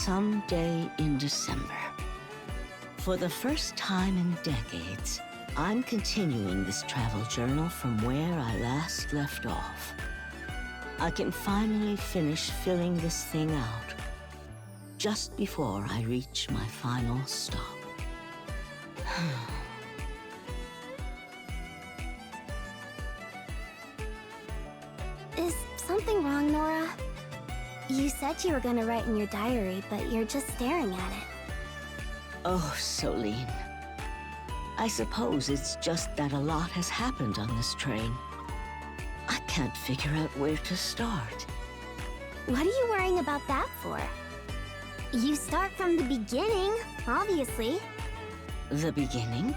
someday in December. For the first time in decades, I'm continuing this travel journal from where I last left off. I can finally finish filling this thing out, just before I reach my final stop. Is something wrong, Nora? You said you were gonna write in your diary, but you're just staring at it. Oh, Soline. I suppose it's just that a lot has happened on this train. I can't figure out where to start. What are you worrying about that for? You start from the beginning, obviously. The beginning?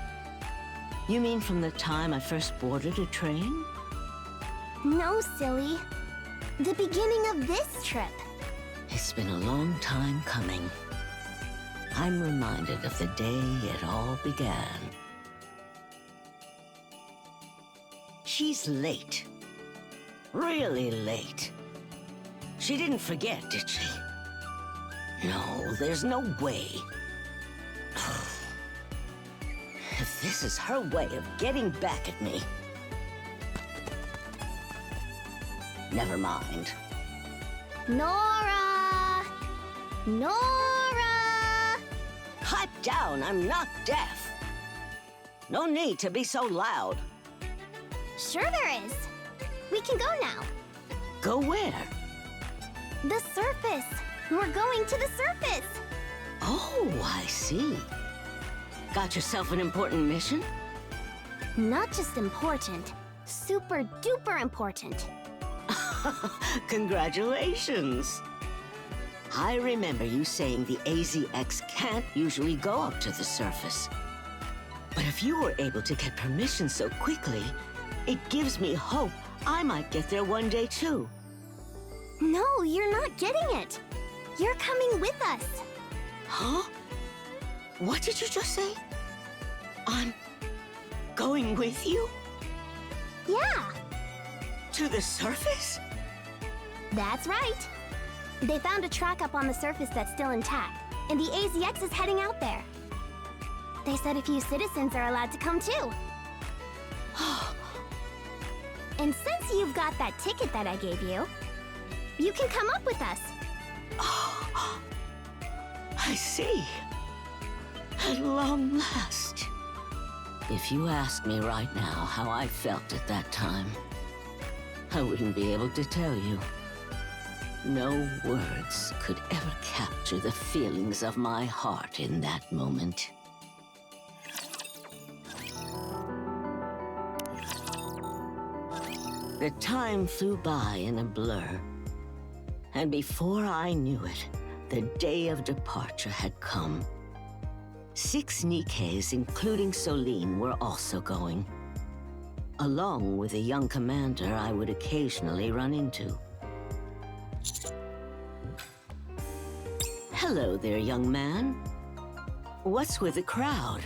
You mean from the time I first boarded a train? No, silly. The beginning of this trip. It's been a long time coming. I'm reminded of the day it all began. She's late. Really late. She didn't forget, did she? No, there's no way. If this is her way of getting back at me... Never mind. Nora! Nora! Pipe down, I'm not deaf. No need to be so loud. Sure there is. We can go now. Go where? The surface. We're going to the surface. Oh, I see. Got yourself an important mission? Not just important, super duper important. Congratulations. I remember you saying the AZX can't usually go up to the surface. But if you were able to get permission so quickly, it gives me hope I might get there one day too. No, you're not getting it. You're coming with us. Huh? What did you just say? I'm going with you? Yeah, To the surface? that's right. They found a track up on the surface that's still intact, and the AZX is heading out there. They said a few citizens are allowed to come too. And since you've got that ticket that I gave you, you can come up with us. I see. At long last. If you asked me right now how I felt at that time, I wouldn't be able to tell you. No words could ever capture the feelings of my heart in that moment. The time flew by in a blur, and before I knew it, the day of departure had come. 6 Nikkes, including Soline, were also going, along with a young commander I would occasionally run into. Hello there, young man. What's with the crowd?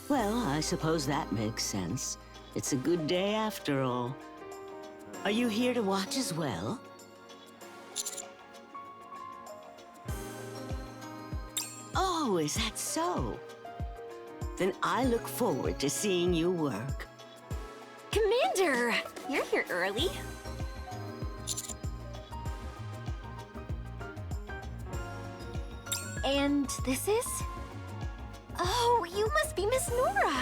Well, I suppose that makes sense. It's a good day after all. Are you here to watch as well? Oh, is that so? Then I look forward to seeing you work. Commander, you're here early. And this is? Oh, you must be Miss Nora.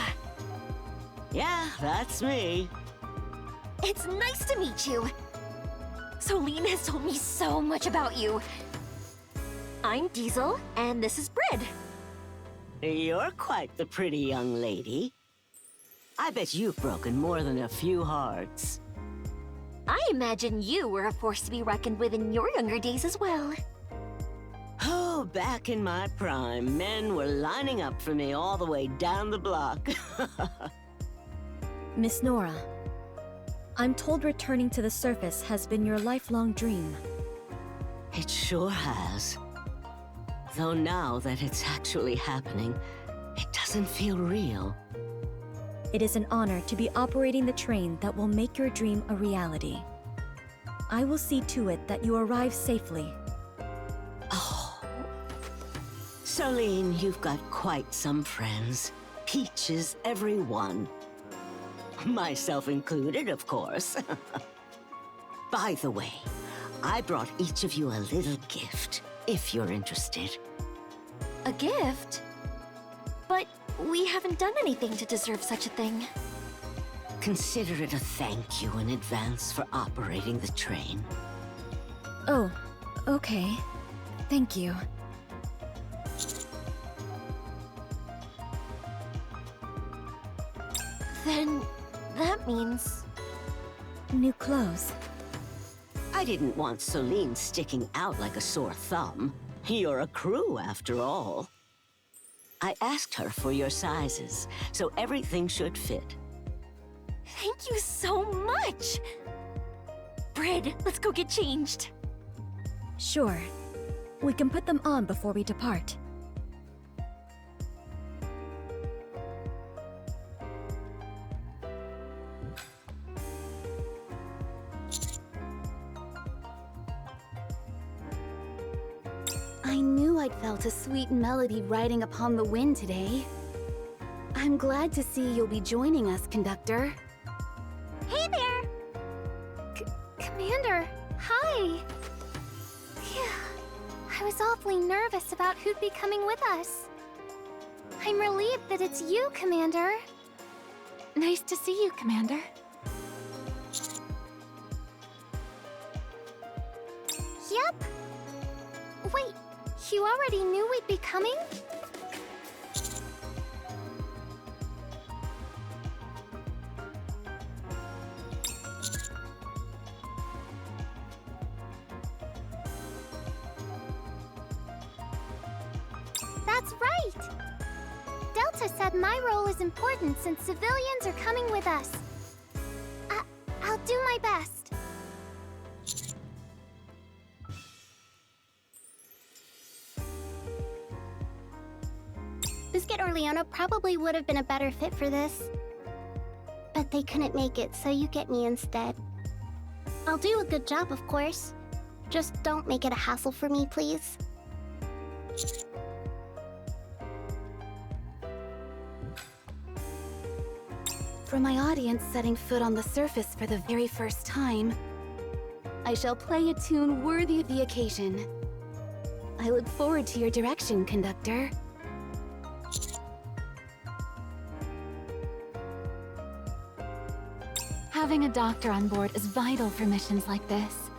Yeah, that's me. It's nice to meet you. Soline has told me so much about you. I'm Diesel, and this is Brid. You're quite the pretty young lady. I bet you've broken more than a few hearts. I imagine you were a force to be reckoned with in your younger days as well. Oh, back in my prime, men were lining up for me all the way down the block. Miss Nora, I'm told returning to the surface has been your lifelong dream. It sure has. Though now that it's actually happening, it doesn't feel real. It is an honor to be operating the train that will make your dream a reality. I will see to it that you arrive safely. Oh. Celine, you've got quite some friends. Peaches, every one. Myself included, of course. By the way, I brought each of you a little gift, if you're interested. A gift? But we haven't done anything to deserve such a thing. Consider it a thank you in advance for operating the train. Oh, okay. Thank you. Then that means... New clothes. I didn't want Celine sticking out like a sore thumb. You're a crew, after all. I asked her for your sizes, so everything should fit. Thank you so much! Brid, let's go get changed. Sure. We can put them on before we depart. I knew I'd felt a sweet melody riding upon the wind today. I'm glad to see you'll be joining us, Conductor. Hey there! Commander, hi! Phew. I was awfully nervous about who'd be coming with us. I'm relieved that it's you, Commander. Nice to see you, Commander. Yep. Wait, you already knew we'd be coming? That's right! Delta said my role is important since civilians are coming with us. I'll do my best. Biscuit or Leona probably would have been a better fit for this. But they couldn't make it, so you get me instead. I'll do a good job, of course. Just don't make it a hassle for me, please. For my audience setting foot on the surface for the very first time, I shall play a tune worthy of the occasion. I look forward to your direction, Conductor. Having a doctor on board is vital for missions like this,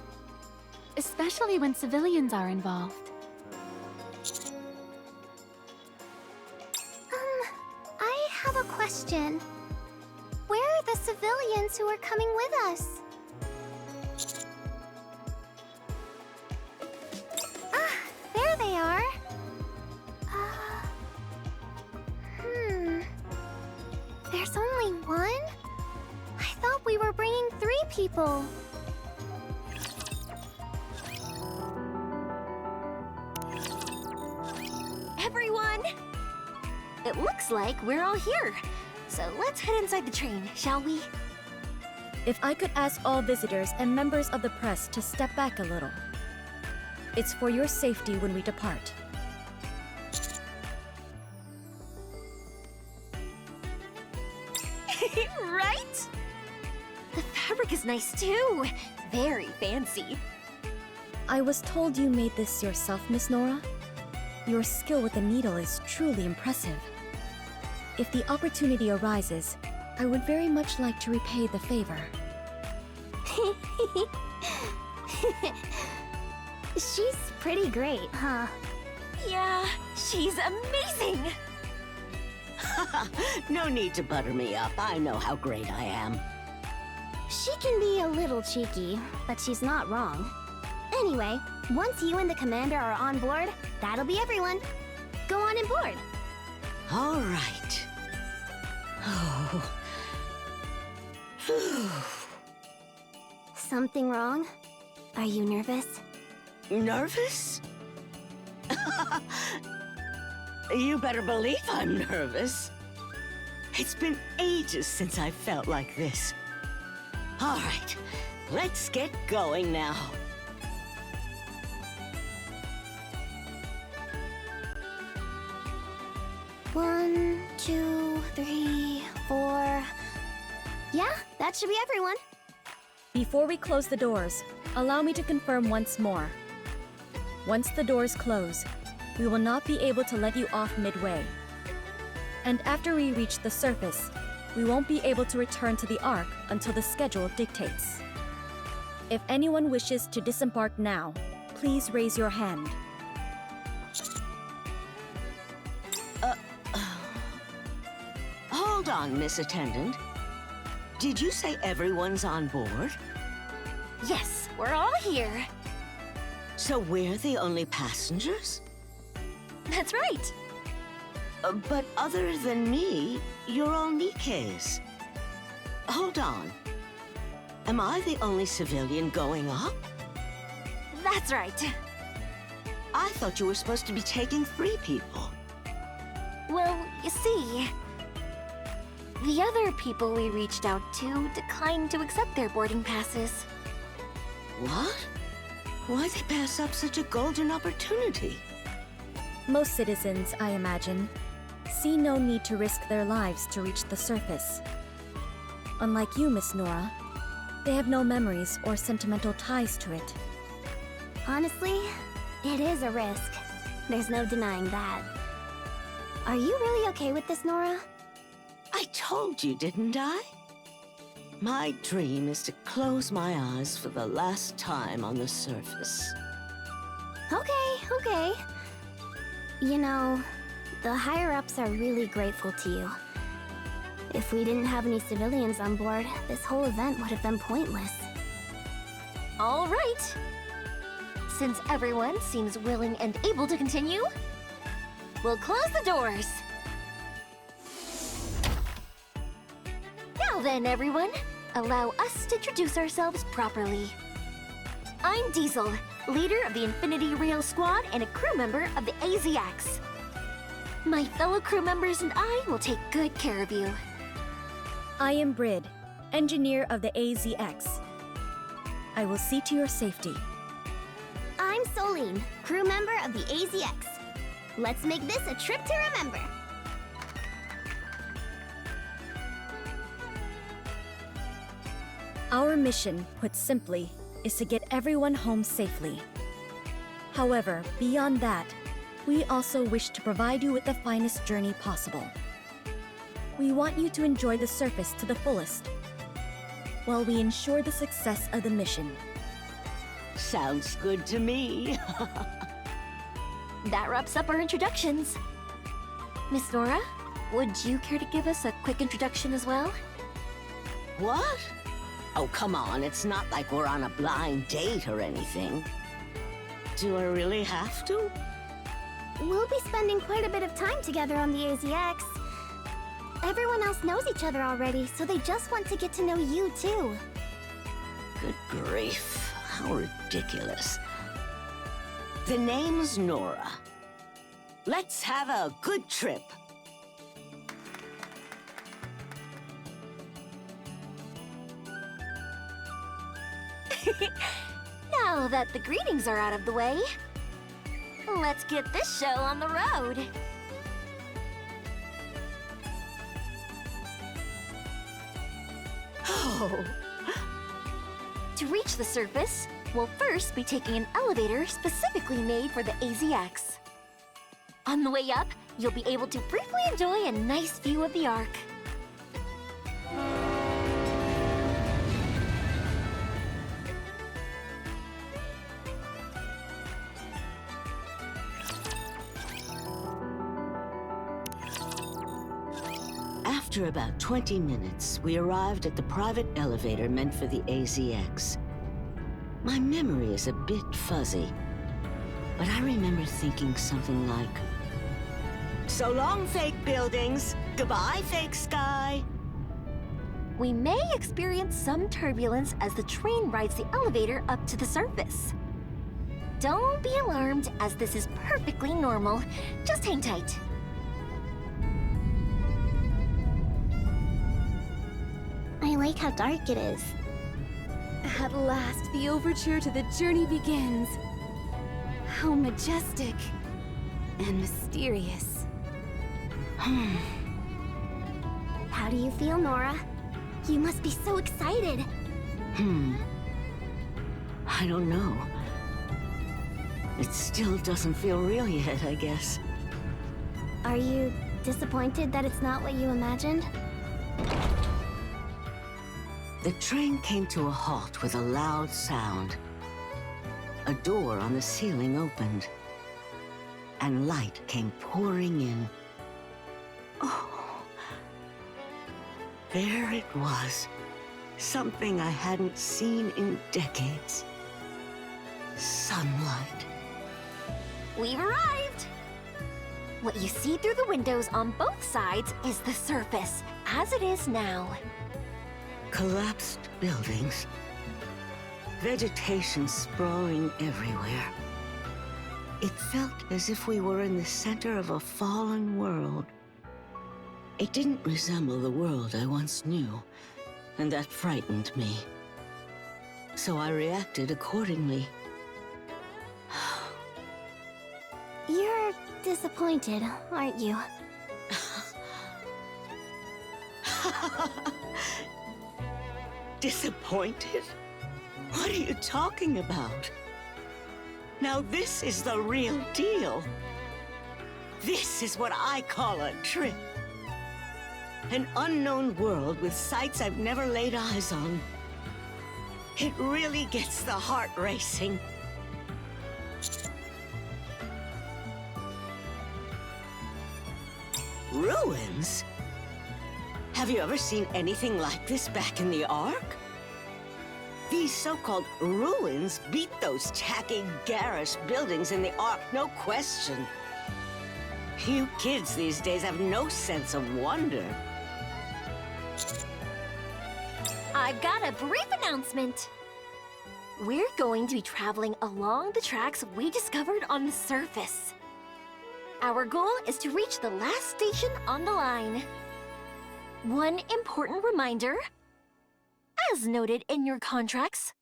especially when civilians are involved. I have a question. Where are the civilians who are coming with us? Ah, there they are. There's only one? I thought we were bringing 3 people. Everyone! It looks like we're all here. So let's head inside the train, shall we? If I could ask all visitors and members of the press to step back a little. It's for your safety when we depart. Right? The fabric is nice too. Very fancy. I was told you made this yourself, Miss Nora. Your skill with the needle is truly impressive. If the opportunity arises, I would very much like to repay the favor. She's pretty great, huh? Yeah, she's amazing! No need to butter me up. I know how great I am. She can be a little cheeky, but she's not wrong. Anyway, once you and the commander are on board, that'll be everyone. Go on and board. All right. Oh. Something wrong? Are you nervous? Nervous? You better believe I'm nervous. It's been ages since I felt like this. All right, let's get going now. One, two, three, four. Yeah, that should be everyone. Before we close the doors, allow me to confirm once more. Once the doors close, we will not be able to let you off midway. And after we reach the surface, we won't be able to return to the Ark until the schedule dictates. If anyone wishes to disembark now, please raise your hand. Hold on, Miss Attendant. Did you say everyone's on board? Yes, we're all here. So we're the only passengers? That's right. But other than me, you're all Nikkes. Hold on. Am I the only civilian going up? That's right. I thought you were supposed to be taking 3 people. Well, you see, the other people we reached out to declined to accept their boarding passes. What? Why'd they pass up such a golden opportunity? Most citizens, I imagine, see no need to risk their lives to reach the surface. Unlike you, Miss Nora, they have no memories or sentimental ties to it. Honestly, it is a risk. There's no denying that. Are you really okay with this, Nora? I told you, didn't I? My dream is to close my eyes for the last time on the surface. Okay. You know, the higher-ups are really grateful to you. If we didn't have any civilians on board, this whole event would have been pointless. All right. Since everyone seems willing and able to continue, we'll close the doors. Now then, everyone, allow us to introduce ourselves properly. I'm Diesel, leader of the Infinity Rail Squad and a crew member of the AZX. My fellow crew members and I will take good care of you. I am Brid, engineer of the AZX. I will see to your safety. I'm Solene, crew member of the AZX. Let's make this a trip to remember. Our mission, put simply, is to get everyone home safely. However, beyond that, we also wish to provide you with the finest journey possible. We want you to enjoy the surface to the fullest, while we ensure the success of the mission. Sounds good to me. That wraps up our introductions. Miss Nora, would you care to give us a quick introduction as well? What? Oh, come on, it's not like we're on a blind date or anything. Do I really have to? We'll be spending quite a bit of time together on the AZX. Everyone else knows each other already, so they just want to get to know you too. Good grief, how ridiculous. The name's Nora. Let's have a good trip. Now that the greetings are out of the way, let's get this show on the road. Oh, To reach the surface, we'll first be taking an elevator specifically made for the AZX. On the way up, you'll be able to briefly enjoy a nice view of the Ark. After about 20 minutes, we arrived at the private elevator meant for the AZX. My memory is a bit fuzzy, but I remember thinking something like, "So long, fake buildings. Goodbye, fake sky." We may experience some turbulence as the train rides the elevator up to the surface. Don't be alarmed, as this is perfectly normal. Just hang tight. like how dark it is. At last, the overture to the journey begins. How majestic and mysterious. How do you feel, Nora? You must be so excited. I don't know. It still doesn't feel real yet, I guess. Are you disappointed that it's not what you imagined? The train came to a halt with a loud sound. A door on the ceiling opened, and light came pouring in. Oh, there it was. Something I hadn't seen in decades. Sunlight. We've arrived! What you see through the windows on both sides is the surface, as it is now. Collapsed buildings. Vegetation sprawling everywhere. It felt as if we were in the center of a fallen world. It didn't resemble the world I once knew, and that frightened me. So I reacted accordingly. You're disappointed, aren't you? Disappointed? What are you talking about? Now this is the real deal. This is what I call a trip. An unknown world with sights I've never laid eyes on. It really gets the heart racing. Ruins? Have you ever seen anything like this back in the Ark? These so-called ruins beat those tacky, garish buildings in the Ark, no question. You kids these days have no sense of wonder. I've got a brief announcement. We're going to be traveling along the tracks we discovered on the surface. Our goal is to reach the last station on the line. One important reminder, as noted in your contracts,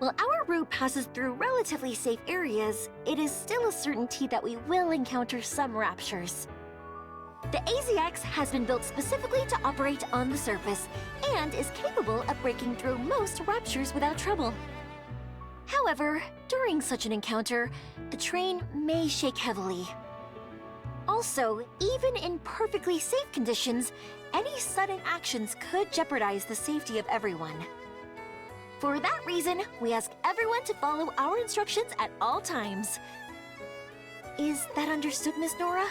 while our route passes through relatively safe areas, it is still a certainty that we will encounter some raptures. The AZX has been built specifically to operate on the surface and is capable of breaking through most raptures without trouble. However, during such an encounter, the train may shake heavily. Also, even in perfectly safe conditions, any sudden actions could jeopardize the safety of everyone. For that reason, we ask everyone to follow our instructions at all times. Is that understood, Miss Nora?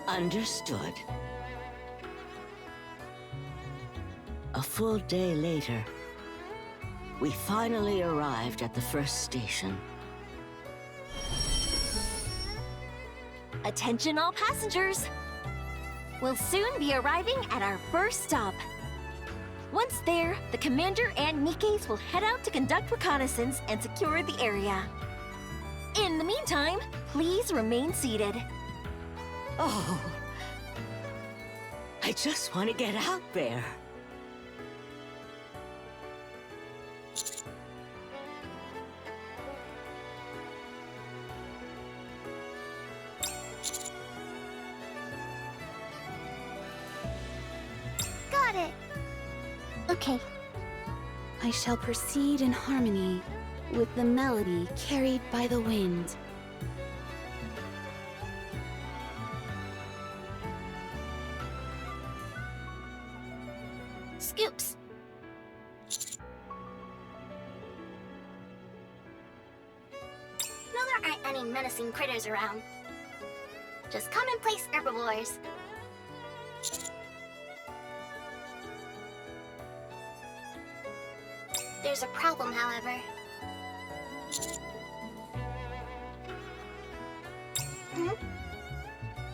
Understood. A full day later, we finally arrived at the first station. Attention all passengers! We'll soon be arriving at our first stop. Once there, the Commander and Nikkes will head out to conduct reconnaissance and secure the area. In the meantime, please remain seated. Oh, I just want to get out there. Got it. Okay. I shall proceed in harmony with the melody carried by the wind. Scoops. No, there aren't any menacing critters around. Just commonplace herbivores. There's a problem, however.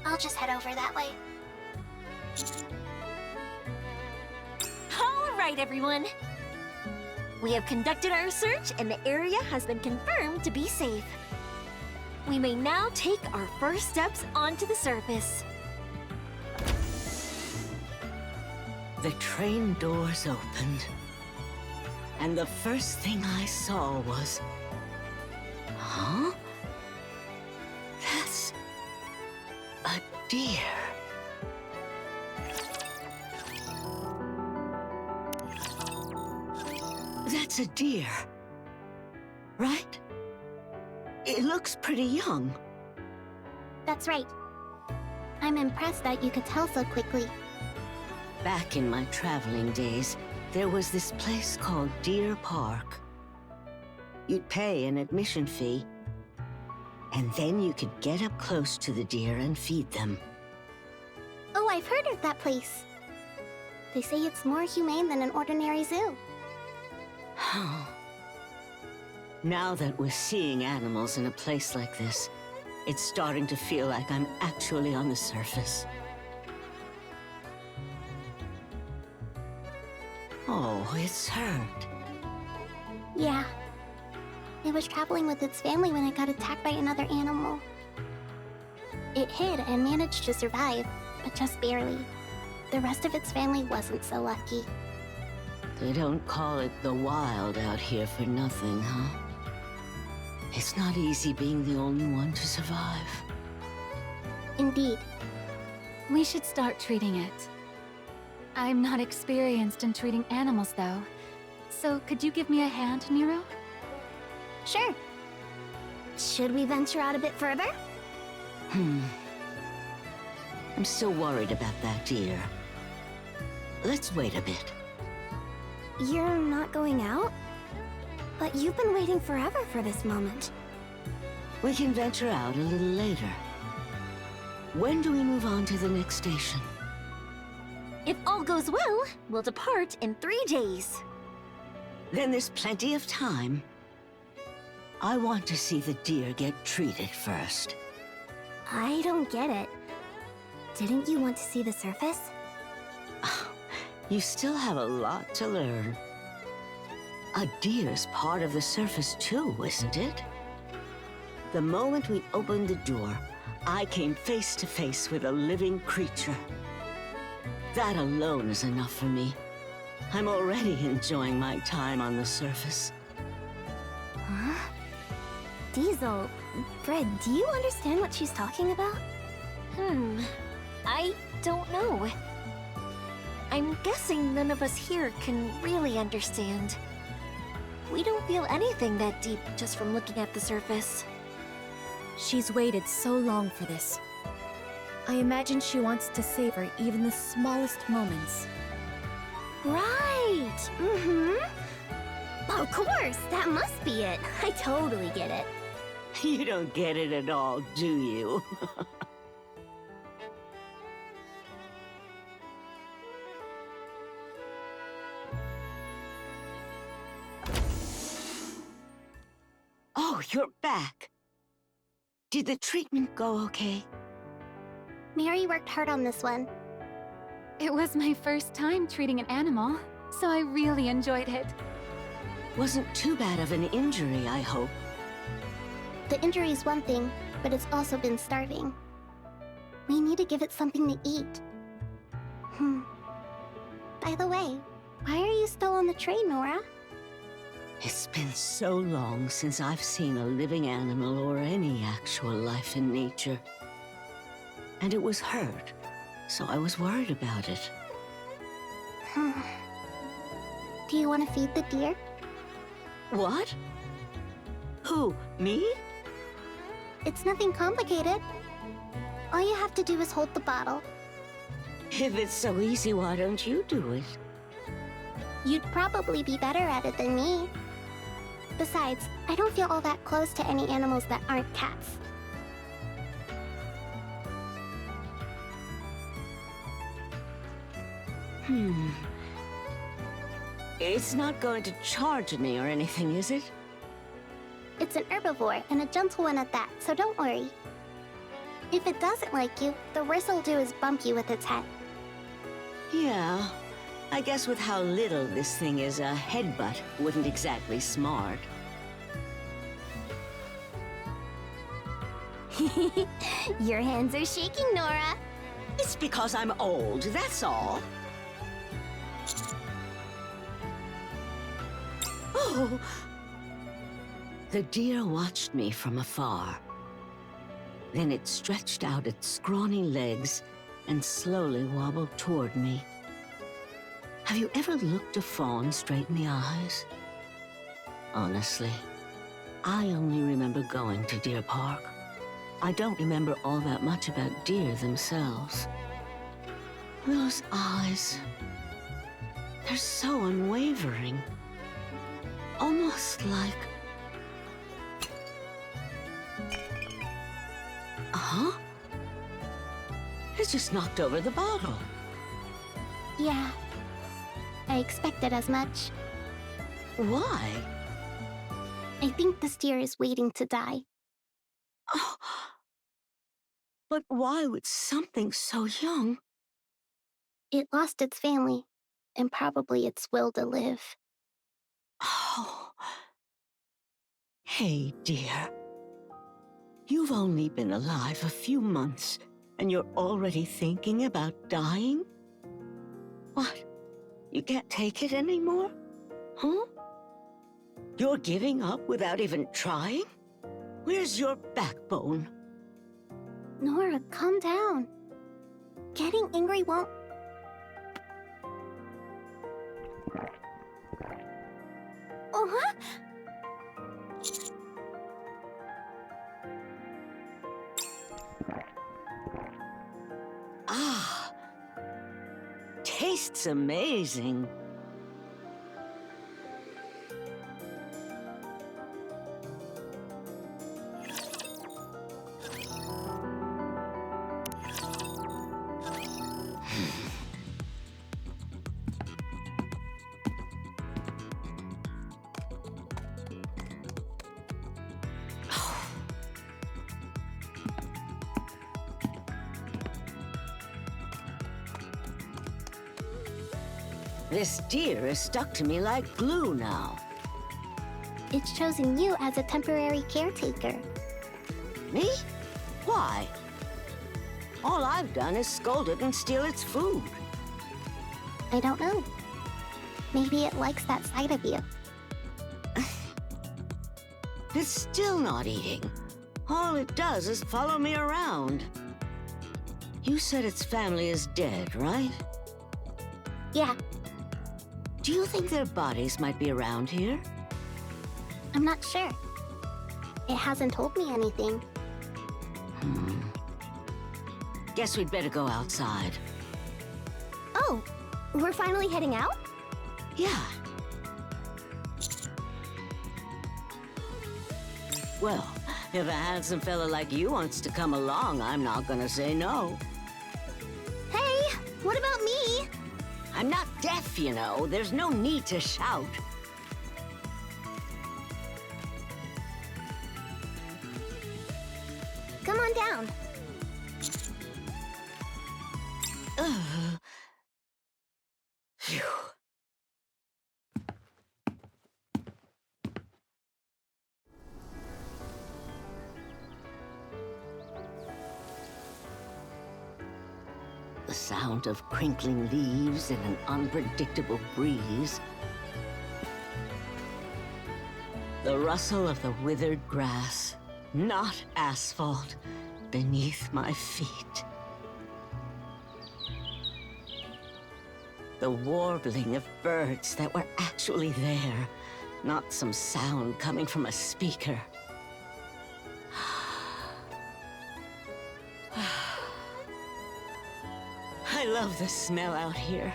I'll just head over that way. All right, everyone. We have conducted our search and the area has been confirmed to be safe. We may now take our first steps onto the surface. The train doors opened, and the first thing I saw was... Huh? That's... a deer. That's a deer, right? It looks pretty young. That's right. I'm impressed that you could tell so quickly. Back in my traveling days, there was this place called Deer Park. You'd pay an admission fee, and then you could get up close to the deer and feed them. Oh, I've heard of that place. They say it's more humane than an ordinary zoo. Now that we're seeing animals in a place like this, it's starting to feel like I'm actually on the surface. Oh, it's hurt. Yeah. It was traveling with its family when it got attacked by another animal. It hid and managed to survive, but just barely. The rest of its family wasn't so lucky. They don't call it the wild out here for nothing, huh? It's not easy being the only one to survive. Indeed. We should start treating it. I'm not experienced in treating animals, though. So could you give me a hand, Nero? Sure. Should we venture out a bit further? I'm still worried about that deer. Let's wait a bit. You're not going out? But you've been waiting forever for this moment. We can venture out a little later. When do we move on to the next station? If all goes well, we'll depart in 3 days. Then there's plenty of time. I want to see the deer get treated first. I don't get it. Didn't you want to see the surface? You still have a lot to learn. A deer's part of the surface too, isn't it? The moment we opened the door, I came face to face with a living creature. That alone is enough for me. I'm already enjoying my time on the surface. Huh? Diesel, Fred, do you understand what she's talking about? I don't know. I'm guessing none of us here can really understand. We don't feel anything that deep just from looking at the surface. She's waited so long for this. I imagine she wants to savor even the smallest moments. Right! Of course, that must be it. I totally get it. You don't get it at all, do you? Oh, you're back. Did the treatment go okay? Mary worked hard on this one. It was my first time treating an animal, so I really enjoyed it. Wasn't too bad of an injury, I hope. The injury is one thing, but it's also been starving. We need to give it something to eat. By the way, why are you still on the train, Nora? It's been so long since I've seen a living animal or any actual life in nature. And it was hurt, so I was worried about it. Do you want to feed the deer? What? Who, me? It's nothing complicated. All you have to do is hold the bottle. If it's so easy, why don't you do it? You'd probably be better at it than me. Besides, I don't feel all that close to any animals that aren't cats. It's not going to charge me or anything, is it? It's an herbivore, and a gentle one at that, so don't worry. If it doesn't like you, the worst it'll do is bump you with its head. Yeah, I guess with how little this thing is, a headbutt wouldn't exactly smart. Your hands are shaking, Nora. It's because I'm old, that's all. No! The deer watched me from afar. Then it stretched out its scrawny legs and slowly wobbled toward me. Have you ever looked a fawn straight in the eyes? Honestly, I only remember going to Deer Park. I don't remember all that much about deer themselves. Those eyes, they're so unwavering. Almost like... Huh? It just knocked over the bottle. Yeah. I expected as much. Why? I think this deer is waiting to die. Oh. But why would something so young? It lost its family, and probably its will to live. Oh. Hey, dear. You've only been alive a few months, and you're already thinking about dying? What? You can't take it anymore? Huh? You're giving up without even trying? Where's your backbone? Nora, calm down. Getting angry won't... Uh-huh. Ah. Tastes amazing. This deer is stuck to me like glue now. It's chosen you as a temporary caretaker. Me? Why? All I've done is scold it and steal its food. I don't know. Maybe it likes that side of you. It's still not eating. All it does is follow me around. You said its family is dead, right? Yeah, Do you think their bodies might be around here? I'm not sure. It hasn't told me anything. Guess we'd better go outside. Oh, we're finally heading out? Yeah. Well, if a handsome fella like you wants to come along, I'm not gonna say no. Hey, what about me? I'm not deaf, you know. There's no need to shout. Come on down. Phew. The sound of crinkling leaves and an unpredictable breeze. The rustle of the withered grass, not asphalt, beneath my feet. The warbling of birds that were actually there, not some sound coming from a speaker. I love the smell out here.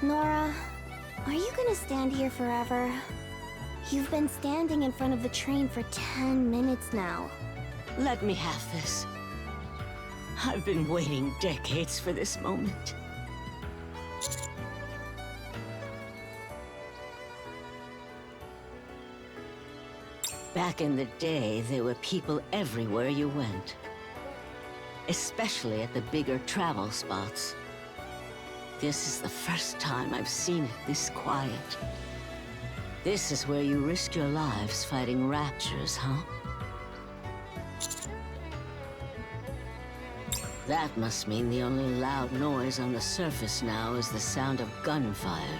Nora, are you gonna stand here forever? You've been standing in front of the train for 10 minutes now. Let me have this. I've been waiting decades for this moment. Back in the day, there were people everywhere you went. Especially at the bigger travel spots. This is the first time I've seen it this quiet. This is where you risk your lives fighting raptures, huh? That must mean the only loud noise on the surface now is the sound of gunfire.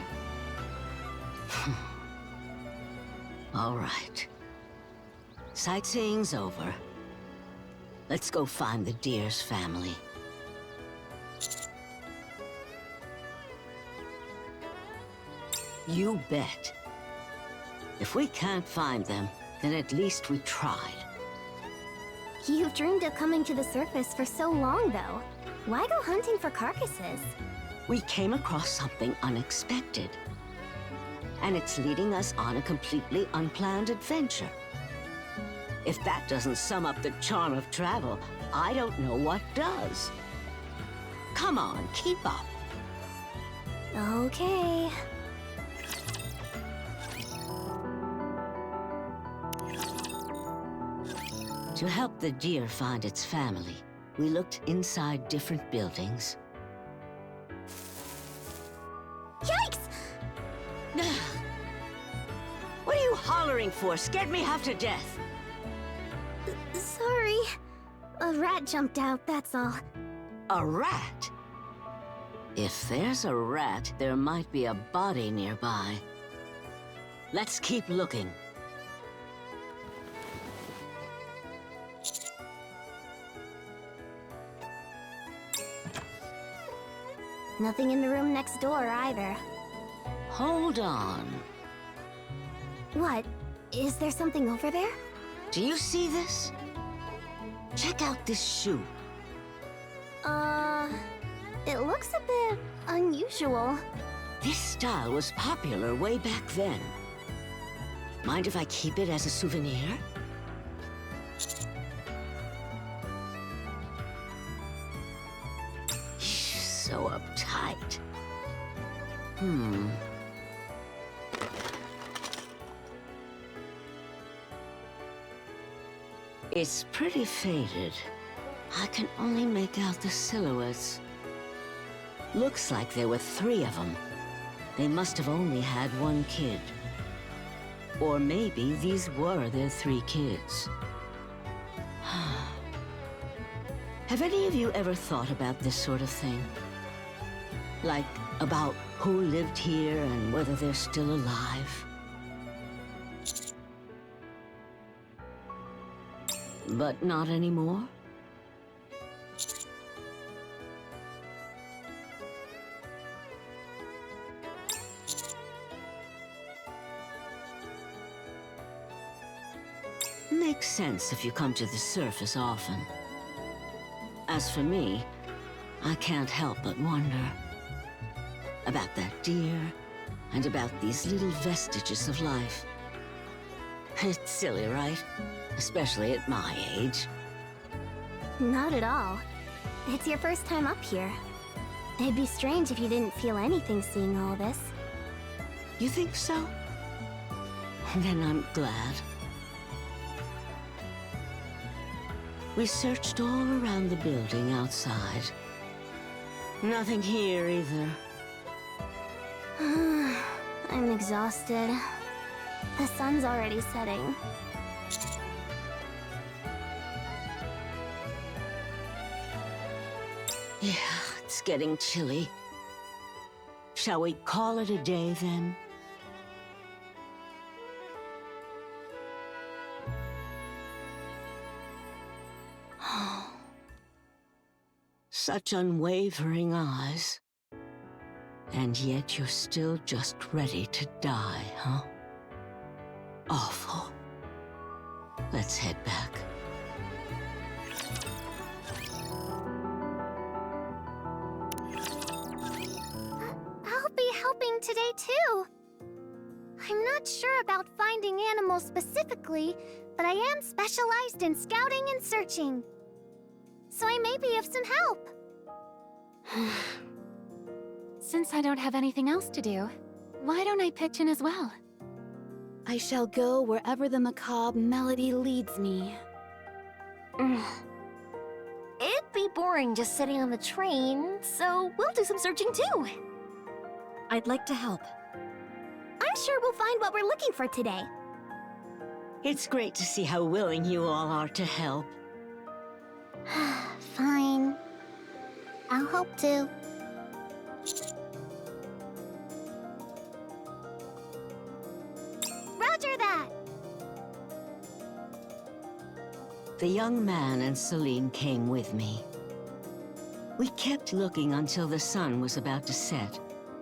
All right. Sightseeing's over. Let's go find the deer's family. You bet. If we can't find them, then at least we tried. You've dreamed of coming to the surface for so long, though. Why go hunting for carcasses? We came across something unexpected. And it's leading us on a completely unplanned adventure. If that doesn't sum up the charm of travel, I don't know what does. Come on, keep up. Okay. To help the deer find its family, we looked inside different buildings. Yikes! What are you hollering for? Scared me half to death. Sorry. A rat jumped out, that's all. A rat? If there's a rat, there might be a body nearby. Let's keep looking. Nothing in the room next door either. Hold on. What? Is there something over there? Do you see this? Check out this shoe. It looks a bit unusual. This style was popular way back then. Mind if I keep it as a souvenir? So uptight. It's pretty faded. I can only make out the silhouettes. Looks like there were 3 of them. They must have only had 1 kid. Or maybe these were their 3 kids. Have any of you ever thought about this sort of thing? Like, about who lived here and whether they're still alive? But not anymore? Makes sense if you come to the surface often. As for me, I can't help but wonder about that deer and about these little vestiges of life. It's silly, right? Especially at my age. Not at all. It's your first time up here. It'd be strange if you didn't feel anything seeing all this. You think so? Then I'm glad. We searched all around the building outside. Nothing here either. I'm exhausted. The sun's already setting. Yeah, it's getting chilly. Shall we call it a day then? Such unwavering eyes. And yet you're still just ready to die, huh? Awful. Let's head back. I'll be helping today too. I'm not sure about finding animals specifically, but I am specialized in scouting and searching. So I may be of some help. Since I don't have anything else to do, why don't I pitch in as well? I shall go wherever the macabre melody leads me. It'd be boring just sitting on the train, so we'll do some searching too. I'd like to help. I'm sure we'll find what we're looking for today. It's great to see how willing you all are to help. Fine. I'll help too. Roger that! The young man and Celine came with me. We kept looking until the sun was about to set,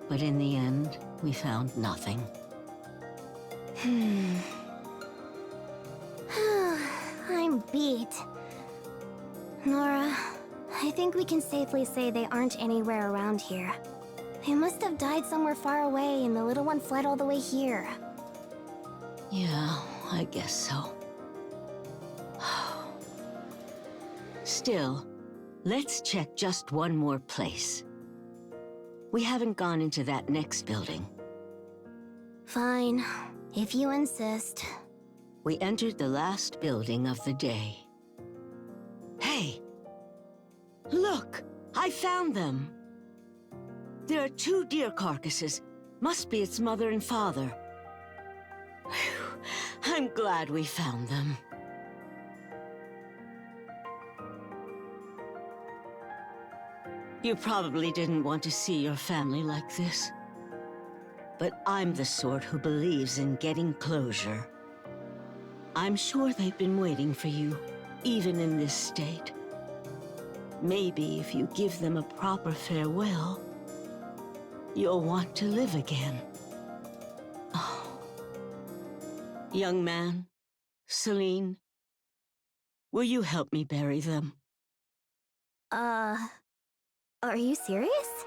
but in the end, we found nothing. I'm beat. Nora, I think we can safely say they aren't anywhere around here. They must have died somewhere far away, and the little one fled all the way here. Yeah, I guess so. Still, let's check just one more place. We haven't gone into that next building. Fine, if you insist. We entered the last building of the day. Hey! Look! I found them! There are 2 deer carcasses. Must be its mother and father. Whew. I'm glad we found them. You probably didn't want to see your family like this. But I'm the sort who believes in getting closure. I'm sure they've been waiting for you, even in this state. Maybe if you give them a proper farewell, you'll want to live again. Oh. Young man, Celine, will you help me bury them? Are you serious?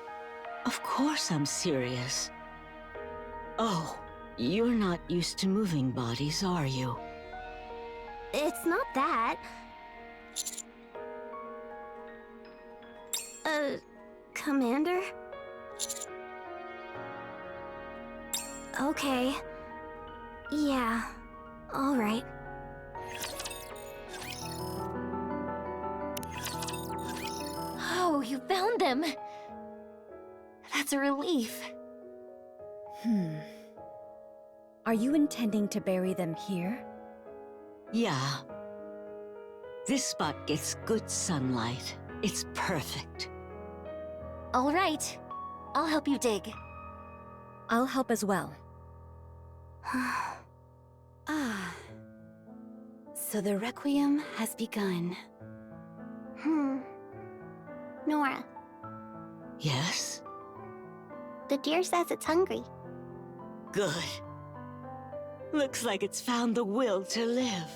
Of course I'm serious. Oh, you're not used to moving bodies, are you? It's not that. Commander? Okay. Yeah, all right. Oh, you found them! That's a relief. Are you intending to bury them here? Yeah. This spot gets good sunlight. It's perfect. All right. I'll help you dig. I'll help as well. So the Requiem has begun. Nora, Yes? the deer says it's hungry. Good. Looks like it's found the will to live.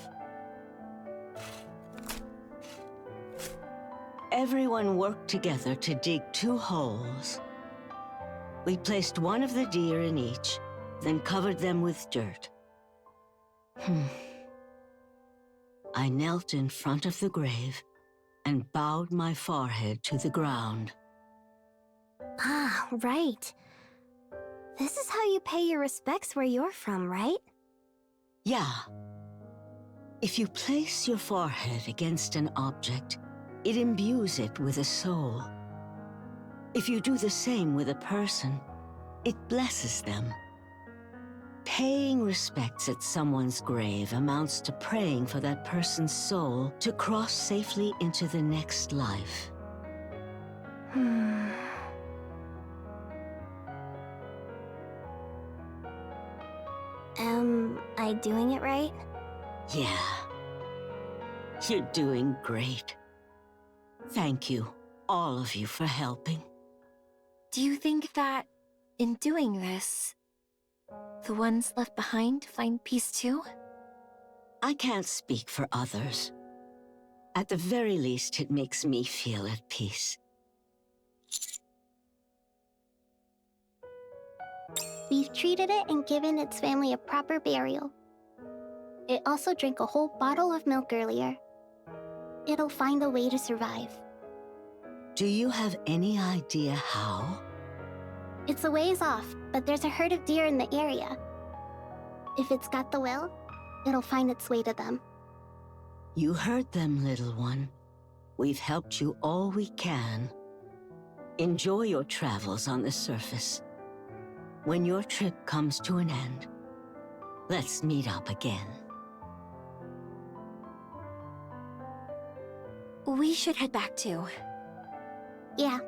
Everyone worked together to dig 2 holes. We placed one of the deer in each, then covered them with dirt. I knelt in front of the grave and bowed my forehead to the ground. Ah, right. This is how you pay your respects where you're from, right? Yeah. If you place your forehead against an object, it imbues it with a soul. If you do the same with a person, it blesses them. Paying respects at someone's grave amounts to praying for that person's soul to cross safely into the next life. Am I doing it right? Yeah. You're doing great. Thank you, all of you, for helping. Do you think that, in doing this, the ones left behind find peace too? I can't speak for others. At the very least, it makes me feel at peace. We've treated it and given its family a proper burial. It also drank a whole bottle of milk earlier. It'll find a way to survive. Do you have any idea how? It's a ways off, but there's a herd of deer in the area. If it's got the will, it'll find its way to them. You heard them, little one. We've helped you all we can. Enjoy your travels on the surface. when your trip comes to an end, let's meet up again. We should head back too. Yeah.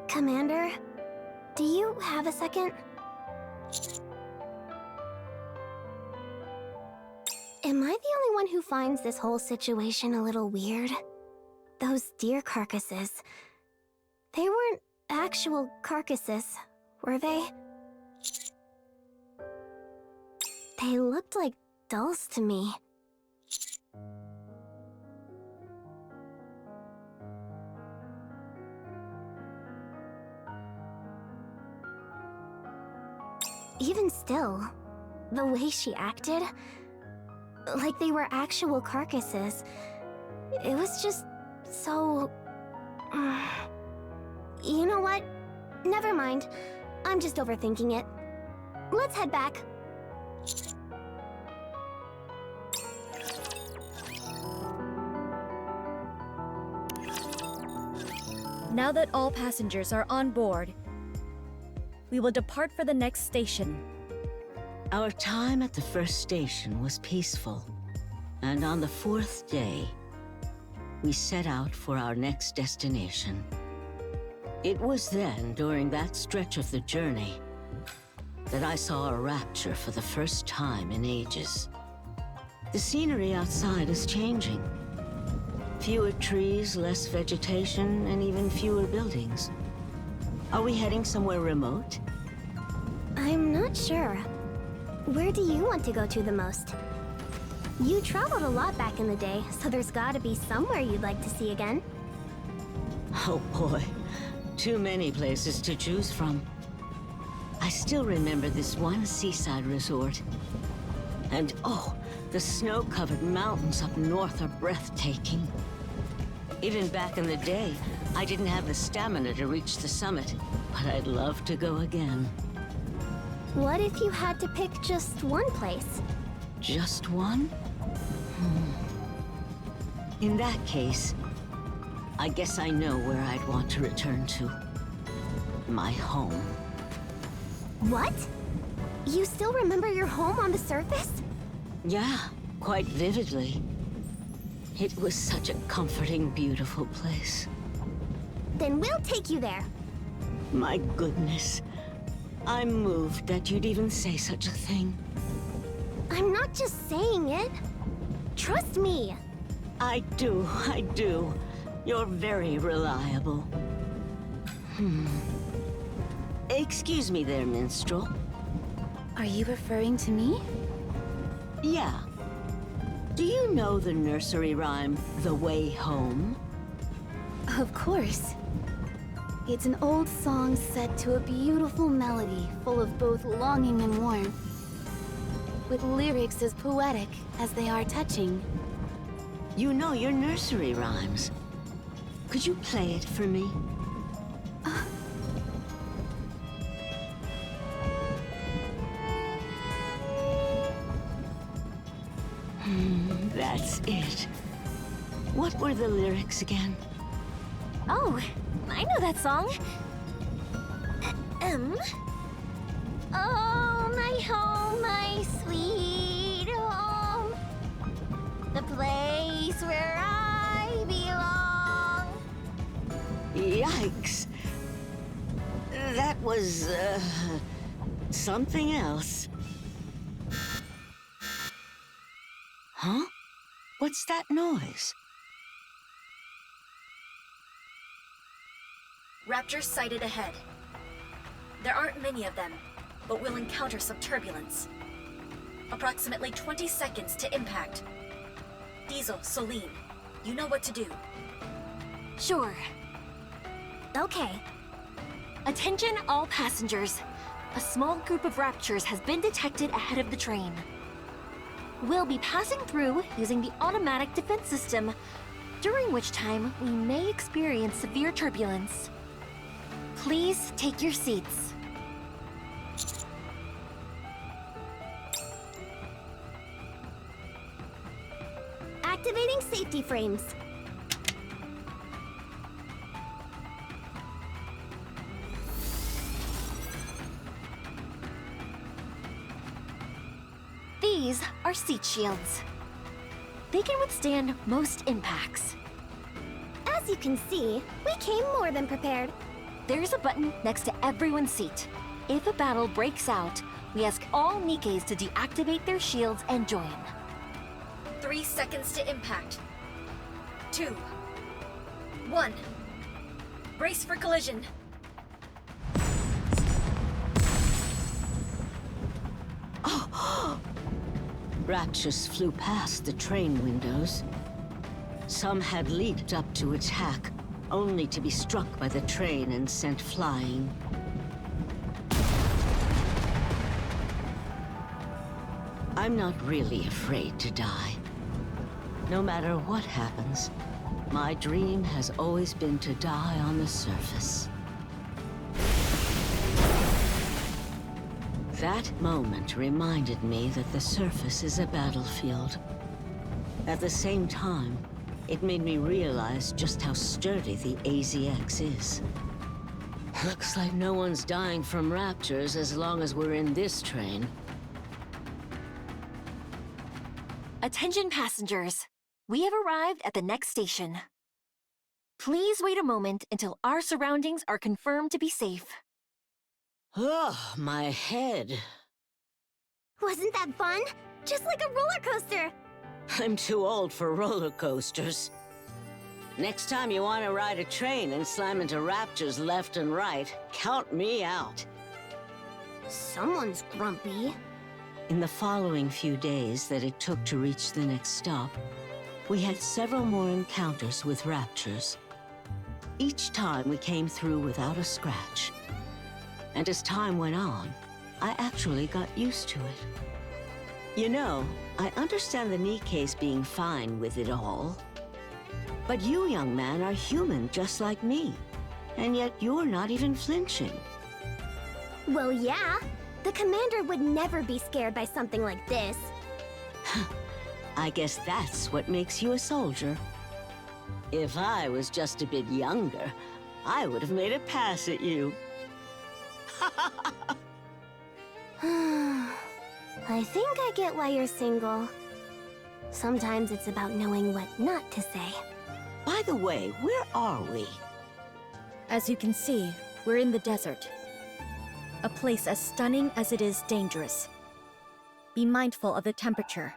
Commander? Do you have a second? Am I the only one who finds this whole situation a little weird? Those deer carcasses. They weren't actual carcasses, were they? They looked like dolls to me. Even still, the way she acted, like they were actual carcasses, it was just so... You know what? Never mind. I'm just overthinking it. Let's head back. Now that all passengers are on board, we will depart for the next station. Our time at the first station was peaceful, and on the 4th day, we set out for our next destination. It was then, during that stretch of the journey, that I saw a rapture for the first time in ages. The scenery outside is changing. Fewer trees, less vegetation, and even fewer buildings. Are we heading somewhere remote? I'm not sure. Where do you want to go to the most? You traveled a lot back in the day, so there's gotta be somewhere you'd like to see again. Oh boy, too many places to choose from. I still remember this one seaside resort. And oh, the snow-covered mountains up north are breathtaking. Even back in the day, I didn't have the stamina to reach the summit, but I'd love to go again. What if you had to pick just one place? Just one? In that case, I guess I know where I'd want to return to. My home. What? You still remember your home on the surface? Yeah, quite vividly. It was such a comforting, beautiful place. Then we'll take you there. My goodness. I'm moved that you'd even say such a thing. I'm not just saying it. Trust me. I do. You're very reliable. Excuse me there, minstrel. Are you referring to me? Yeah. Do you know the nursery rhyme, The Way Home? Of course. It's an old song set to a beautiful melody full of both longing and warmth, with lyrics as poetic as they are touching. You know your nursery rhymes. Could you play it for me? That's it. What were the lyrics again? Oh, I know that song. Oh, my home, my sweet home. The place where I belong. Yikes. That was, something else. Huh? What's that noise? Raptors sighted ahead. There aren't many of them, but we'll encounter some turbulence. Approximately 20 seconds to impact. Diesel, Celine, you know what to do. Sure. Okay. Attention all passengers. A small group of raptures has been detected ahead of the train. We'll be passing through using the automatic defense system, during which time we may experience severe turbulence. Please take your seats. Activating safety frames. These are seat shields. They can withstand most impacts. As you can see, we came more than prepared. There's a button next to everyone's seat. If a battle breaks out, we ask all Nikkes to deactivate their shields and join. 3 seconds to impact. 2, 1. Brace for collision. Raptures flew past the train windows. Some had leaped up to attack, only to be struck by the train and sent flying. I'm not really afraid to die. No matter what happens, my dream has always been to die on the surface. That moment reminded me that the surface is a battlefield. At the same time, it made me realize just how sturdy the AZX is. Looks like no one's dying from raptures as long as we're in this train. Attention passengers, we have arrived at the next station. Please wait a moment until our surroundings are confirmed to be safe. Oh, my head. Wasn't that fun? Just like a roller coaster. I'm too old for roller coasters. Next time you want to ride a train and slam into raptors left and right, count me out. Someone's grumpy. In the following few days that it took to reach the next stop, we had several more encounters with raptors. Each time we came through without a scratch. And as time went on, I actually got used to it. You know, I understand the Nikkes being fine with it all. But you, young man, are human just like me. And yet you're not even flinching. Well, yeah. The commander would never be scared by something like this. I guess that's what makes you a soldier. If I was just a bit younger, I would have made a pass at you. I think I get why you're single. Sometimes it's about knowing what not to say. By the way, where are we? As you can see, we're in the desert. A place as stunning as it is dangerous. Be mindful of the temperature,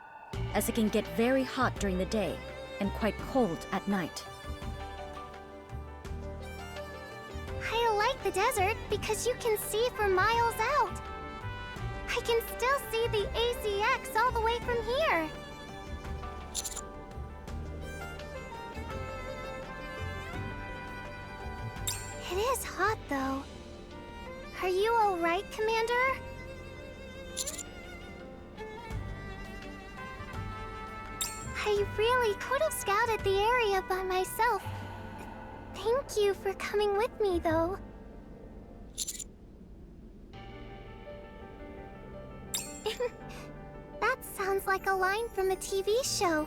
as it can get very hot during the day and quite cold at night. I like the desert because you can see for miles out. I can still see the AZX all the way from here. It is hot, though. Are you all right, Commander? I really could have scouted the area by myself. Thank you for coming with me, though. That sounds like a line from a TV show.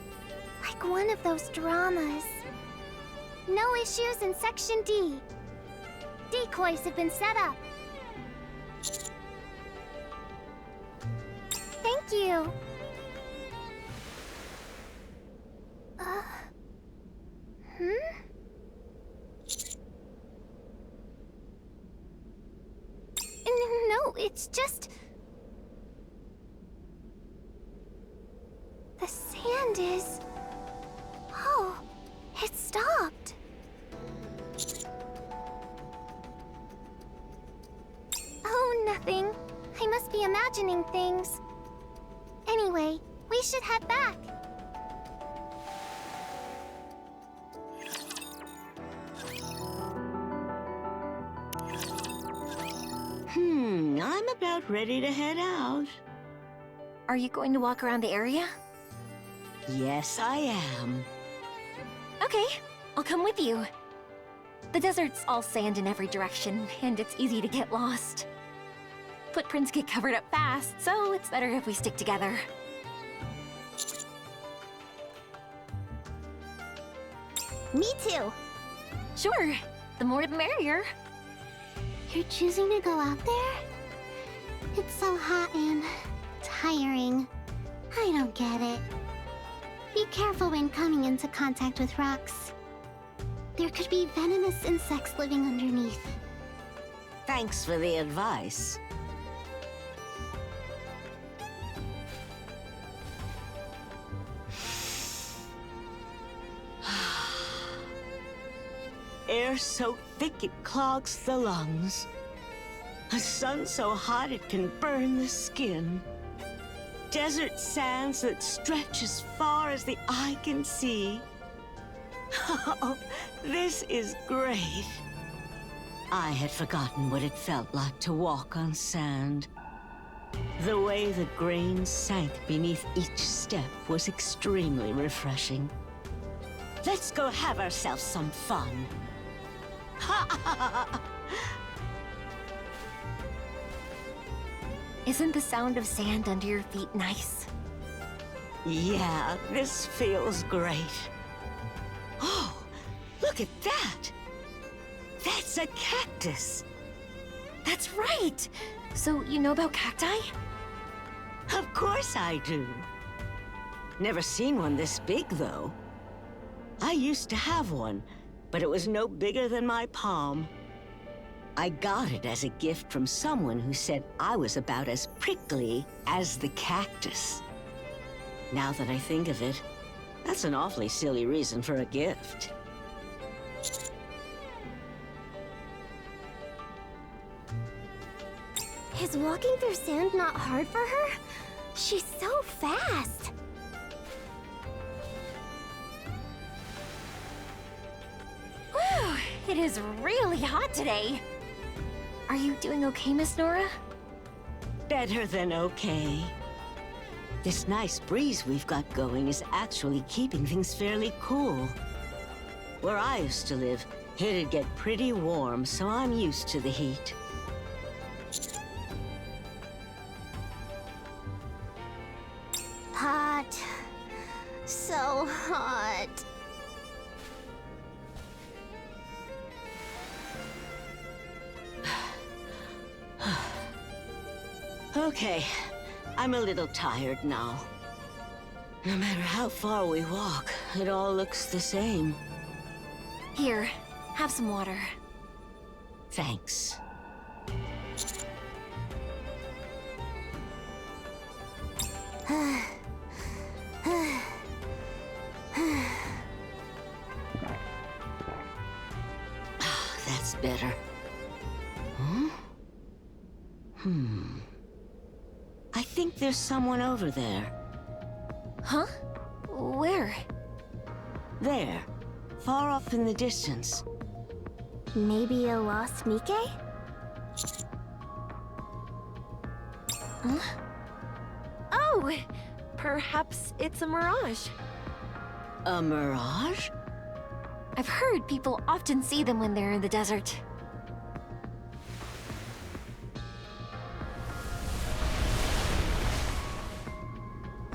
Like one of those dramas. No issues in Section D. Decoys have been set up. Thank you. No, it's just... The sand is... Oh, it stopped. Oh, nothing. I must be imagining things. Anyway, we should head back. I'm about ready to head out. Are you going to walk around the area? Yes, I am. Okay, I'll come with you. The desert's all sand in every direction, and it's easy to get lost. Footprints get covered up fast, so it's better if we stick together. Me too. Sure, the more the merrier. You're choosing to go out there? It's so hot and tiring. I don't get it. Be careful when coming into contact with rocks. There could be venomous insects living underneath. Thanks for the advice. Air so thick it clogs the lungs. A sun so hot it can burn the skin. Desert sands that stretch as far as the eye can see. Oh, this is great. I had forgotten what it felt like to walk on sand. The way the grains sank beneath each step was extremely refreshing. Let's go have ourselves some fun. Isn't the sound of sand under your feet nice? Yeah, this feels great. Oh, look at that! That's a cactus! That's right! So, you know about cacti? Of course I do. Never seen one this big, though. I used to have one, but it was no bigger than my palm. I got it as a gift from someone who said I was about as prickly as the cactus. Now that I think of it, that's an awfully silly reason for a gift. Is walking through sand not hard for her? She's so fast. Whew, it is really hot today. Are you doing okay, Miss Nora? Better than okay. This nice breeze we've got going is actually keeping things fairly cool. Where I used to live, it'd get pretty warm, so I'm used to the heat. Hot. So hot. Okay, I'm a little tired now. No matter how far we walk, it all looks the same. Here, have some water. Thanks. That's better. I think there's someone over there. Huh? Where? There. Far off in the distance. Maybe a lost Nikke? Oh! Perhaps it's a mirage. A mirage? I've heard people often see them when they're in the desert.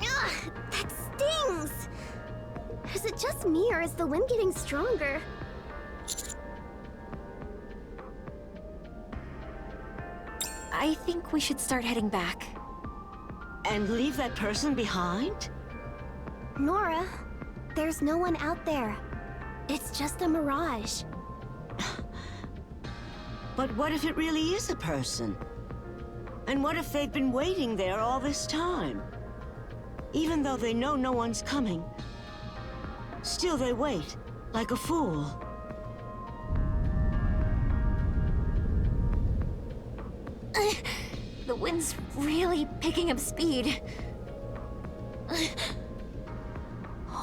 Ugh, that stings! Is it just me, or is the wind getting stronger? I think we should start heading back. And leave that person behind? Nora, there's no one out there. It's just a mirage. But what if it really is a person? And what if they've been waiting there all this time? Even though they know no one's coming, still they wait, like a fool. The wind's really picking up speed.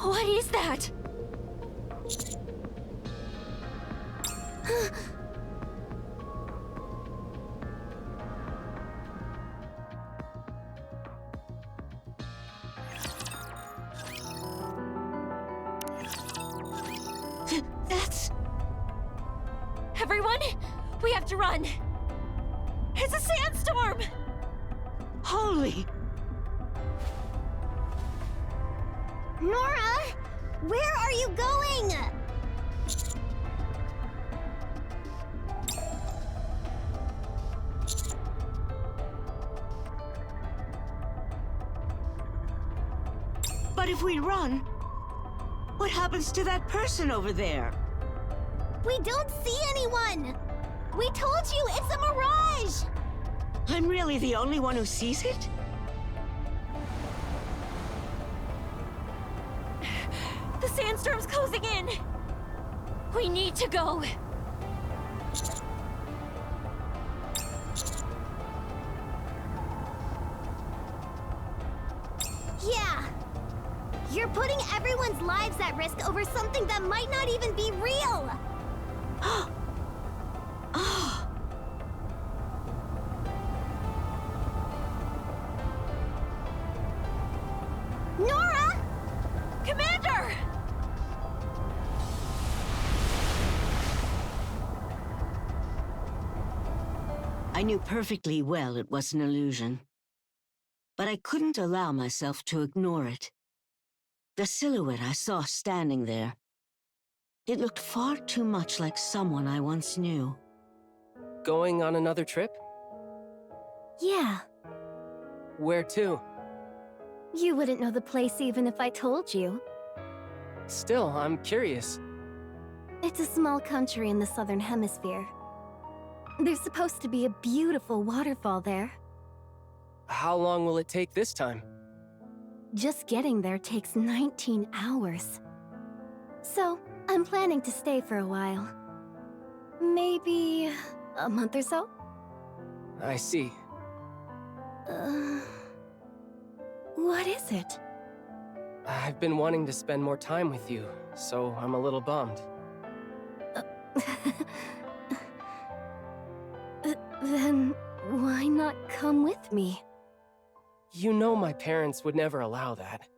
What is that? That's... Everyone, we have to run. It's a sandstorm! Holy... Nora! Where are you going? But if we run, what happens to that person over there? We don't see anyone! We told you, it's a mirage! I'm really the only one who sees it? The sandstorm's closing in! We need to go! Yeah! You're putting everyone's lives at risk over something that might not even be real! Nora! Commander! I knew perfectly well it was an illusion. But I couldn't allow myself to ignore it. The silhouette I saw standing there, it looked far too much like someone I once knew. Going on another trip? Yeah, Where to? you wouldn't know the place even if I told you. Still, I'm curious. It's a small country in the southern hemisphere. There's supposed to be a beautiful waterfall there. How long will it take this time? Just getting there takes 19 hours. So, I'm planning to stay for a while. Maybe a month or so? I see. What is it? I've been wanting to spend more time with you, so I'm a little bummed. Then why not come with me? You know my parents would never allow that.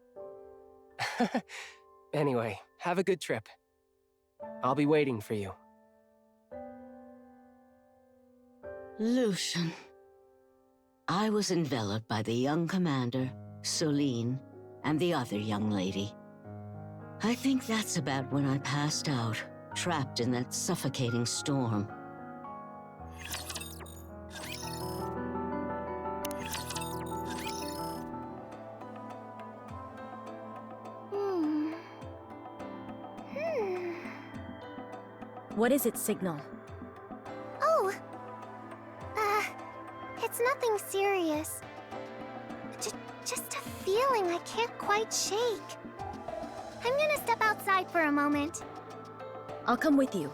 Anyway, have a good trip. I'll be waiting for you. Lucian. I was enveloped by the young commander, Soline, and the other young lady. I think that's about when I passed out, trapped in that suffocating storm. What is it, Signal? Oh! It's nothing serious. Just a feeling I can't quite shake. I'm gonna step outside for a moment. I'll come with you.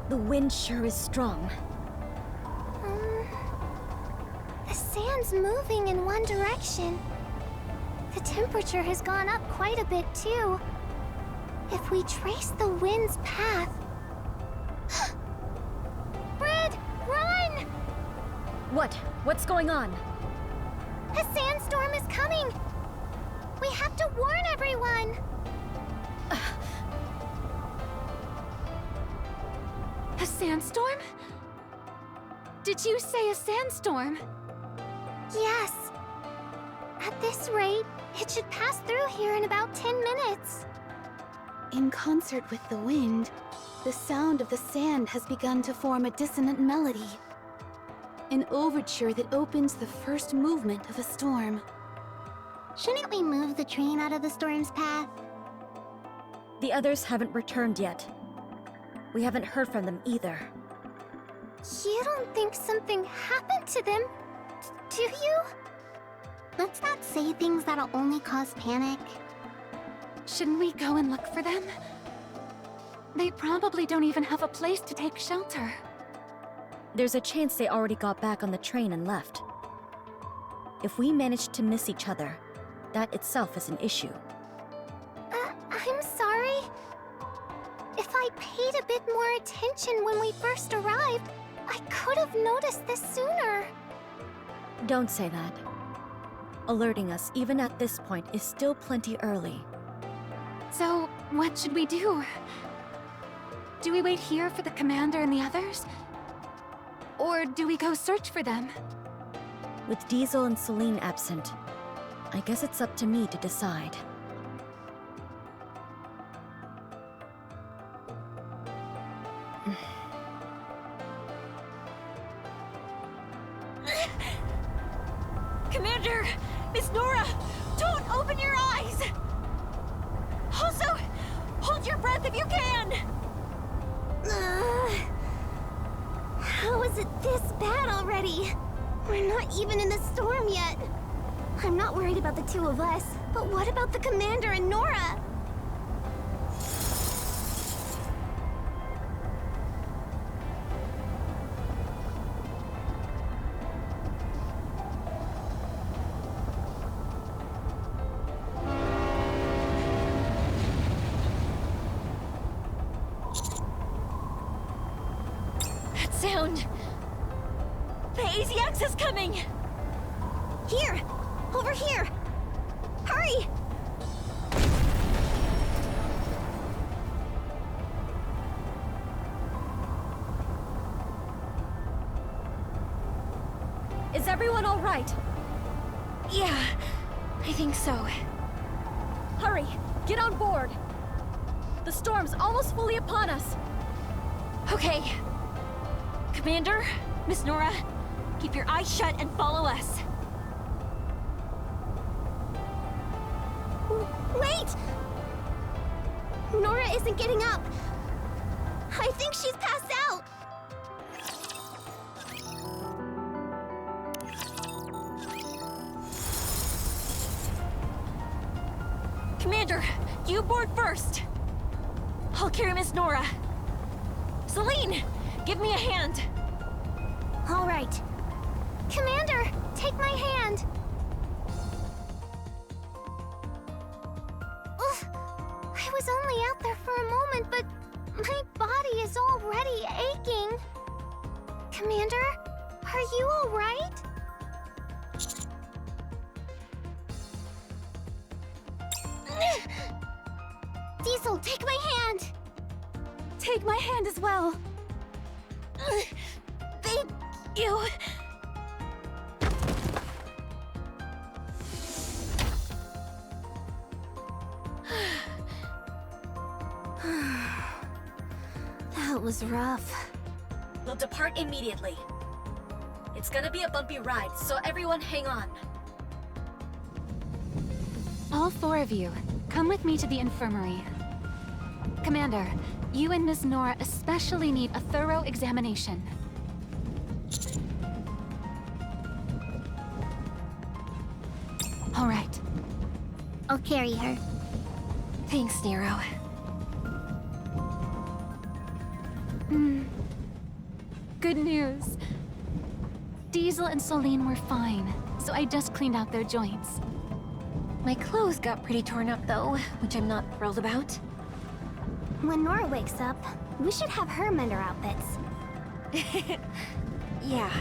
The wind sure is strong. The sand's moving in one direction. The temperature has gone up quite a bit, too. If we trace the wind's path... Red, run! What? What's going on? A sandstorm is coming! We have to warn everyone! A sandstorm? Did you say a sandstorm? Yes. At this rate, it should pass through here in about 10 minutes. In concert with the wind, the sound of the sand has begun to form a dissonant melody. An overture that opens the first movement of a storm. Shouldn't we move the train out of the storm's path? The others haven't returned yet. We haven't heard from them either. You don't think something happened to them, do you? Let's not say things that'll only cause panic. Shouldn't we go and look for them? They probably don't even have a place to take shelter. There's a chance they already got back on the train and left. If we manage to miss each other, that itself is an issue. I'm sorry. If I paid a bit more attention when we first arrived, I could have noticed this sooner. Don't say that. Alerting us even at this point is still plenty early. So, what should we do? Do we wait here for the commander and the others? Or do we go search for them? With Diesel and Celine absent, I guess it's up to me to decide. Commander! Miss Nora! Don't open your eyes! Also, hold your breath if you can! How is it this bad already? We're not even in the storm yet. I'm not worried about the two of us, but what about the Commander and Nora? Sound! The AZX is coming! Here! Over here! Hurry! Is everyone all right? Yeah, I think so. Hurry, get on board. The storm's almost fully upon us. Okay. Commander, Miss Nora, keep your eyes shut and follow us. Wait! Nora isn't getting up. I think she's passed out. Commander, you board first. I'll carry Miss Nora. Celine, give me a hand. All right. Commander, take my hand. Oof. I was only out there for a moment, but my body is already aching. Commander, are you all right? Diesel, take my hand. Take my hand as well. Thank you. That was rough. We'll depart immediately. It's gonna be a bumpy ride, so everyone hang on. All four of you, come with me to the infirmary. Commander, you and Miss Nora especially need a thorough examination. All right. I'll carry her. Thanks, Nero. Good news. Diesel and Celine were fine, so I just cleaned out their joints. My clothes got pretty torn up though, which I'm not thrilled about. When Nora wakes up, we should have her mend our outfits. Yeah.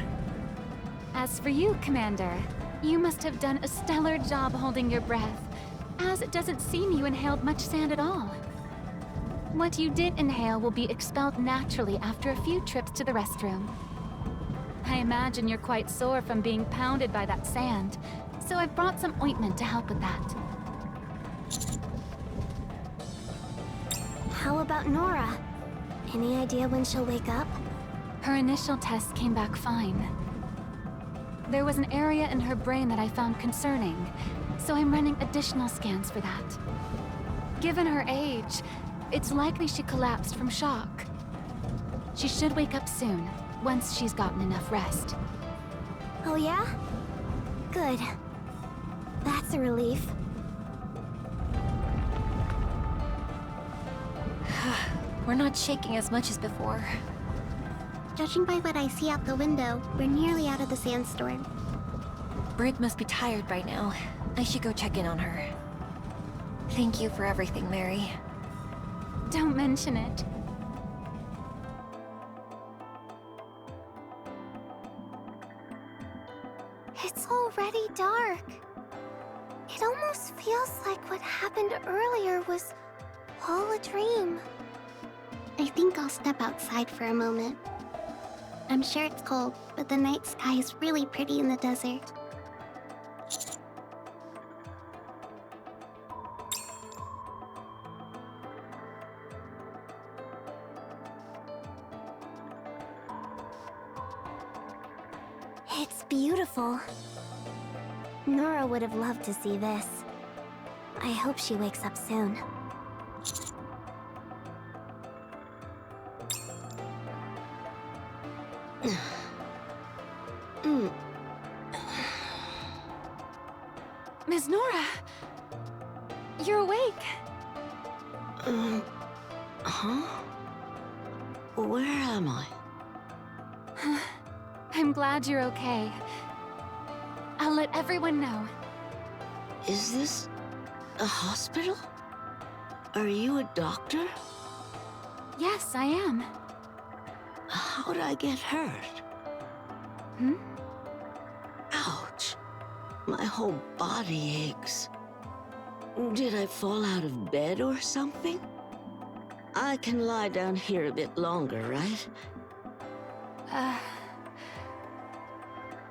As for you, Commander, you must have done a stellar job holding your breath, as it doesn't seem you inhaled much sand at all. What you did inhale will be expelled naturally after a few trips to the restroom. I imagine you're quite sore from being pounded by that sand, so I've brought some ointment to help with that. How about Nora? Any idea when she'll wake up? Her initial tests came back fine. There was an area in her brain that I found concerning, so I'm running additional scans for that. Given her age, it's likely she collapsed from shock. She should wake up soon, once she's gotten enough rest. Oh yeah? Good. That's a relief. We're not shaking as much as before. Judging by what I see out the window, we're nearly out of the sandstorm. Brig must be tired by now. I should go check in on her. Thank you for everything, Mary. Don't mention it. It's already dark. It almost feels like what happened earlier was all a dream. I think I'll step outside for a moment. I'm sure it's cold, but the night sky is really pretty in the desert. It's beautiful. Nora would have loved to see this. I hope she wakes up soon. Ms. Nora! You're awake! Huh? Where am I? I'm glad you're okay. I'll let everyone know. Is this a hospital? Are you a doctor? Yes, I am. How'd I get hurt? Hmm? Ouch. My whole body aches. Did I fall out of bed or something? I can lie down here a bit longer, right?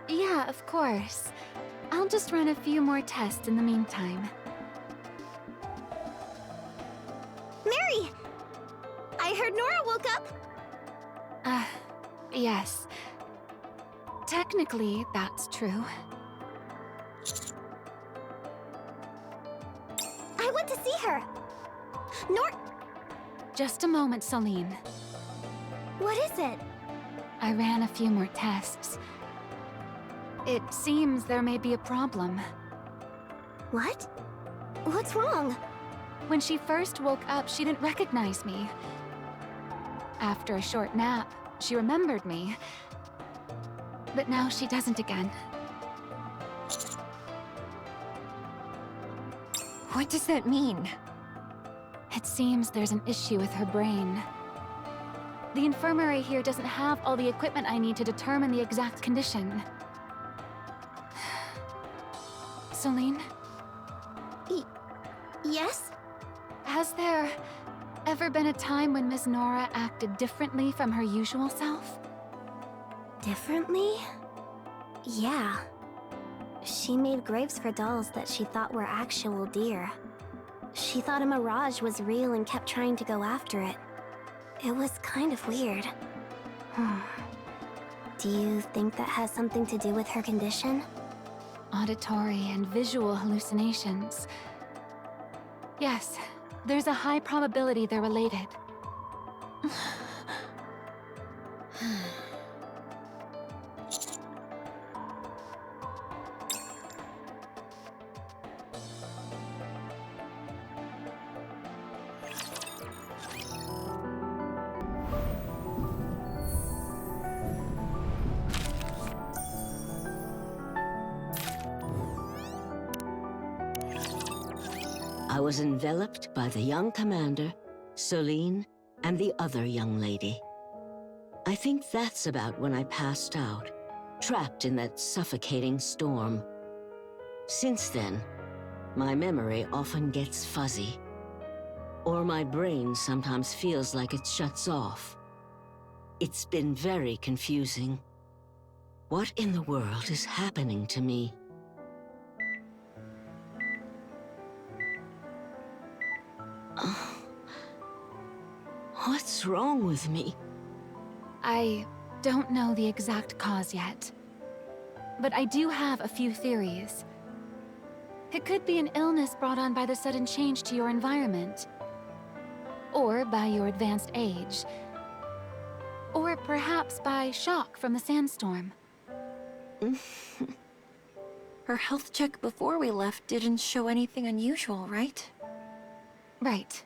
Yeah, of course. I'll just run a few more tests in the meantime. Mary! I heard Nora woke up! Yes. Technically, that's true. I went to see her! Just a moment, Celine. What is it? I ran a few more tests. It seems there may be a problem. What? What's wrong? When she first woke up, she didn't recognize me. After a short nap, she remembered me. But now she doesn't again. What does that mean? It seems there's an issue with her brain. The infirmary here doesn't have all the equipment I need to determine the exact condition. Celine, Yes? has there ever been a time when Ms. Nora acted differently from her usual self? Differently? Yeah. She made graves for dolls that she thought were actual deer. She thought a mirage was real and kept trying to go after it. It was kind of weird. Do you think that has something to do with her condition? Auditory and visual hallucinations. Yes, there's a high probability they're related. I was enveloped by the young commander, Celine, and the other young lady. I think that's about when I passed out, trapped in that suffocating storm. Since then, my memory often gets fuzzy, or my brain sometimes feels like it shuts off. It's been very confusing. What in the world is happening to me? What's wrong with me? I don't know the exact cause yet, but I do have a few theories. It could be an illness brought on by the sudden change to your environment, or by your advanced age, or perhaps by shock from the sandstorm. Her health check before we left didn't show anything unusual, right? Right.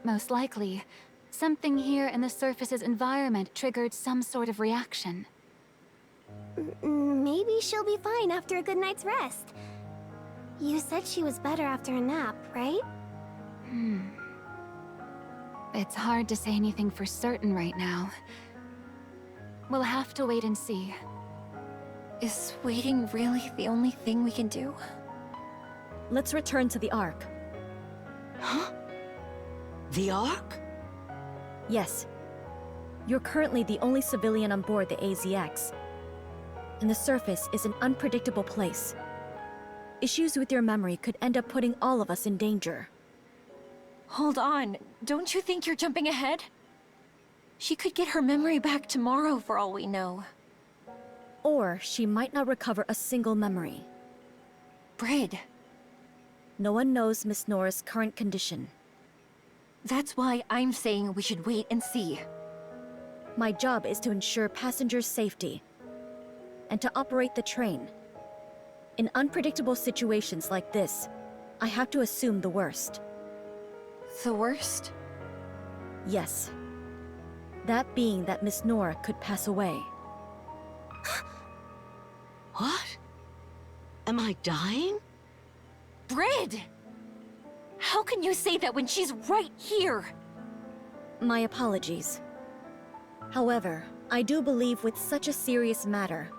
Most likely, something here in the surface's environment triggered some sort of reaction. Maybe she'll be fine after a good night's rest. You said she was better after a nap, right? It's hard to say anything for certain right now. We'll have to wait and see. Is waiting really the only thing we can do? Let's return to the Ark. Huh? The Ark? Yes. You're currently the only civilian on board the AZX. And the surface is an unpredictable place. Issues with your memory could end up putting all of us in danger. Hold on, don't you think you're jumping ahead? She could get her memory back tomorrow for all we know. Or she might not recover a single memory. Brid, No one knows Miss Nora's current condition. that's why I'm saying we should wait and see. My job is to ensure passengers' safety and to operate the train. In unpredictable situations like this, I have to assume the worst. The worst? Yes. That being that Miss Nora could pass away. What? Am I dying? Brid! How can you say that when she's right here? My apologies. However, I do believe with such a serious matter,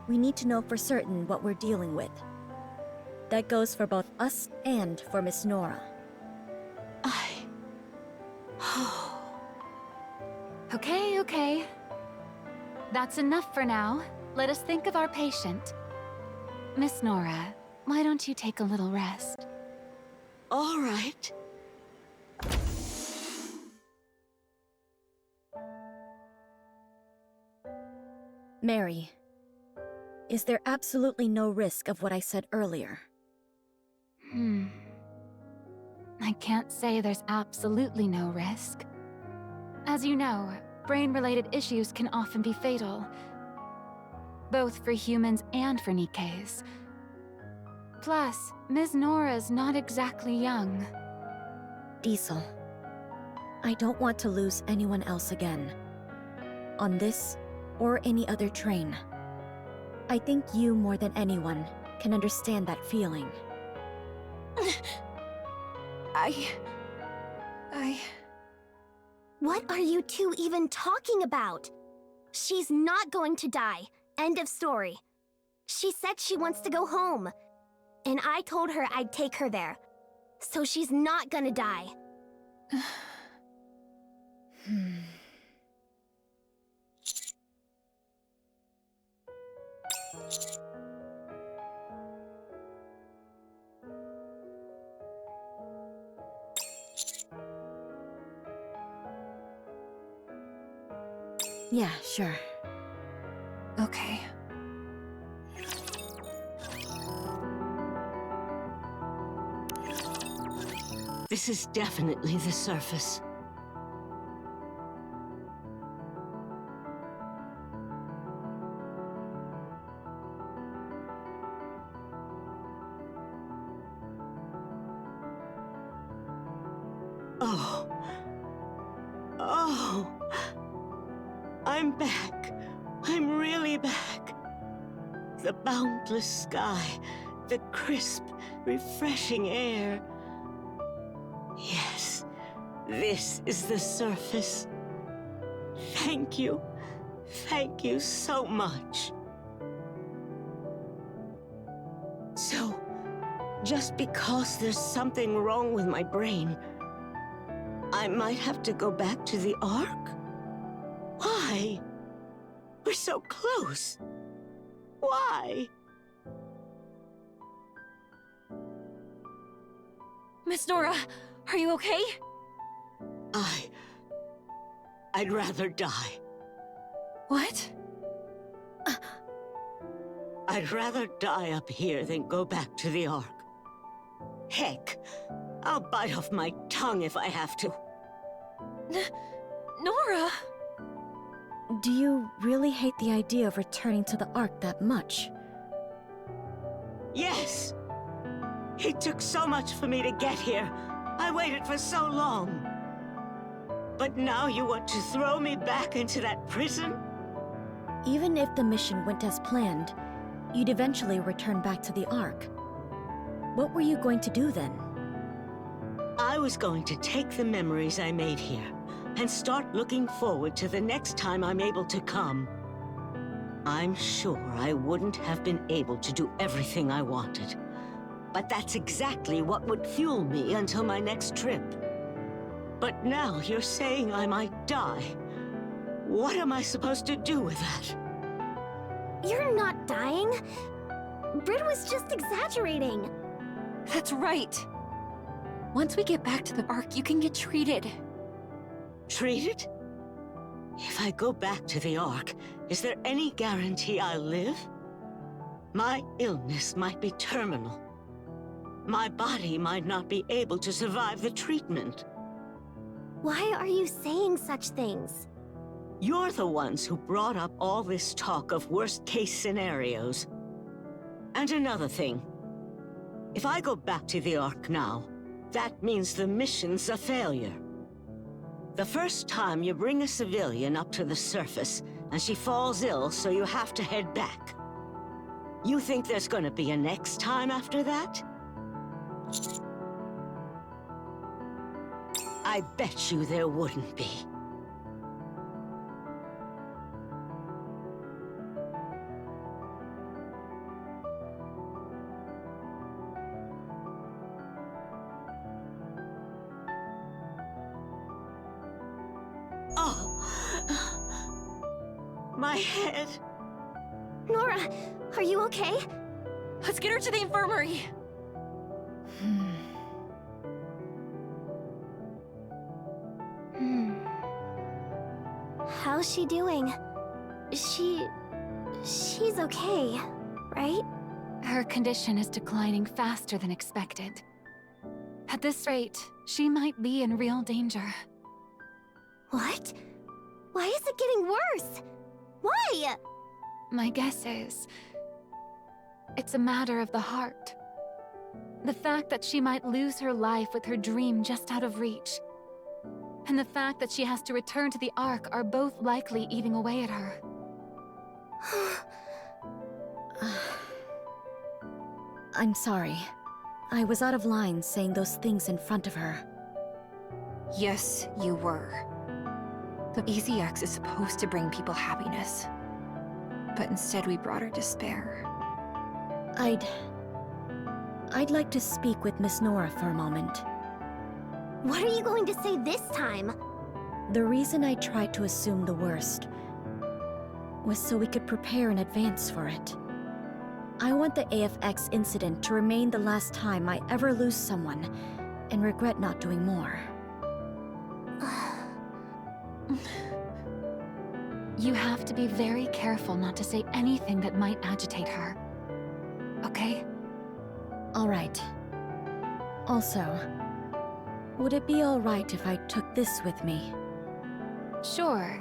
we need to know for certain what we're dealing with. That goes for both us and for Miss Nora. Okay. That's enough for now. Let us think of our patient. Miss Nora, why don't you take a little rest? All right. Mary, is there absolutely no risk of what I said earlier? I can't say there's absolutely no risk. As you know, brain-related issues can often be fatal, both for humans and for Nikkes. Plus, Ms. Nora's not exactly young. Diesel, I don't want to lose anyone else again. On this, or any other train. I think you, more than anyone, can understand that feeling. What are you two even talking about? She's not going to die. End of story. She said she wants to go home. And I told her I'd take her there. So she's not gonna die. Yeah, sure. Okay. This is definitely the surface. Oh, I'm back. I'm really back. The boundless sky, the crisp, refreshing air. Yes, this is the surface. Thank you. Thank you so much. So, just because there's something wrong with my brain, I might have to go back to the Ark? Why? We're so close. Why? Miss Nora, are you okay? I'd rather die. What? I'd rather die up here than go back to the Ark. Heck, I'll bite off my tongue if I have to. Nora! Do you really hate the idea of returning to the Ark that much? Yes! It took so much for me to get here. I waited for so long. But now you want to throw me back into that prison? Even if the mission went as planned, you'd eventually return back to the Ark. What were you going to do then? I was going to take the memories I made here and start looking forward to the next time I'm able to come. I'm sure I wouldn't have been able to do everything I wanted, but that's exactly what would fuel me until my next trip. But now you're saying I might die. What am I supposed to do with that? You're not dying. Brid was just exaggerating. That's right. Once we get back to the Ark, you can get treated. Treated? If I go back to the Ark, is there any guarantee I'll live? My illness might be terminal. My body might not be able to survive the treatment. Why are you saying such things? You're the ones who brought up all this talk of worst-case scenarios. And another thing. If I go back to the Ark now, that means the mission's a failure. The first time you bring a civilian up to the surface, and she falls ill, so you have to head back. You think there's gonna be a next time after that? I bet you there wouldn't be. Oh! My head! Nora, are you okay? Let's get her to the infirmary. How's she doing? She's okay, right? Her condition is declining faster than expected. At this rate, she might be in real danger. What? Why is it getting worse? Why? My guess is... it's a matter of the heart. The fact that she might lose her life with her dream just out of reach, and the fact that she has to return to the Ark are both likely eating away at her. I'm sorry. I was out of line saying those things in front of her. Yes, you were. The EZX is supposed to bring people happiness. But instead we brought her despair. I'd like to speak with Miss Nora for a moment. What are you going to say this time? The reason I tried to assume the worst was so we could prepare in advance for it. I want the AFX incident to remain the last time I ever lose someone and regret not doing more. You have to be very careful not to say anything that might agitate her. Okay? All right. Also, would it be all right if I took this with me? Sure.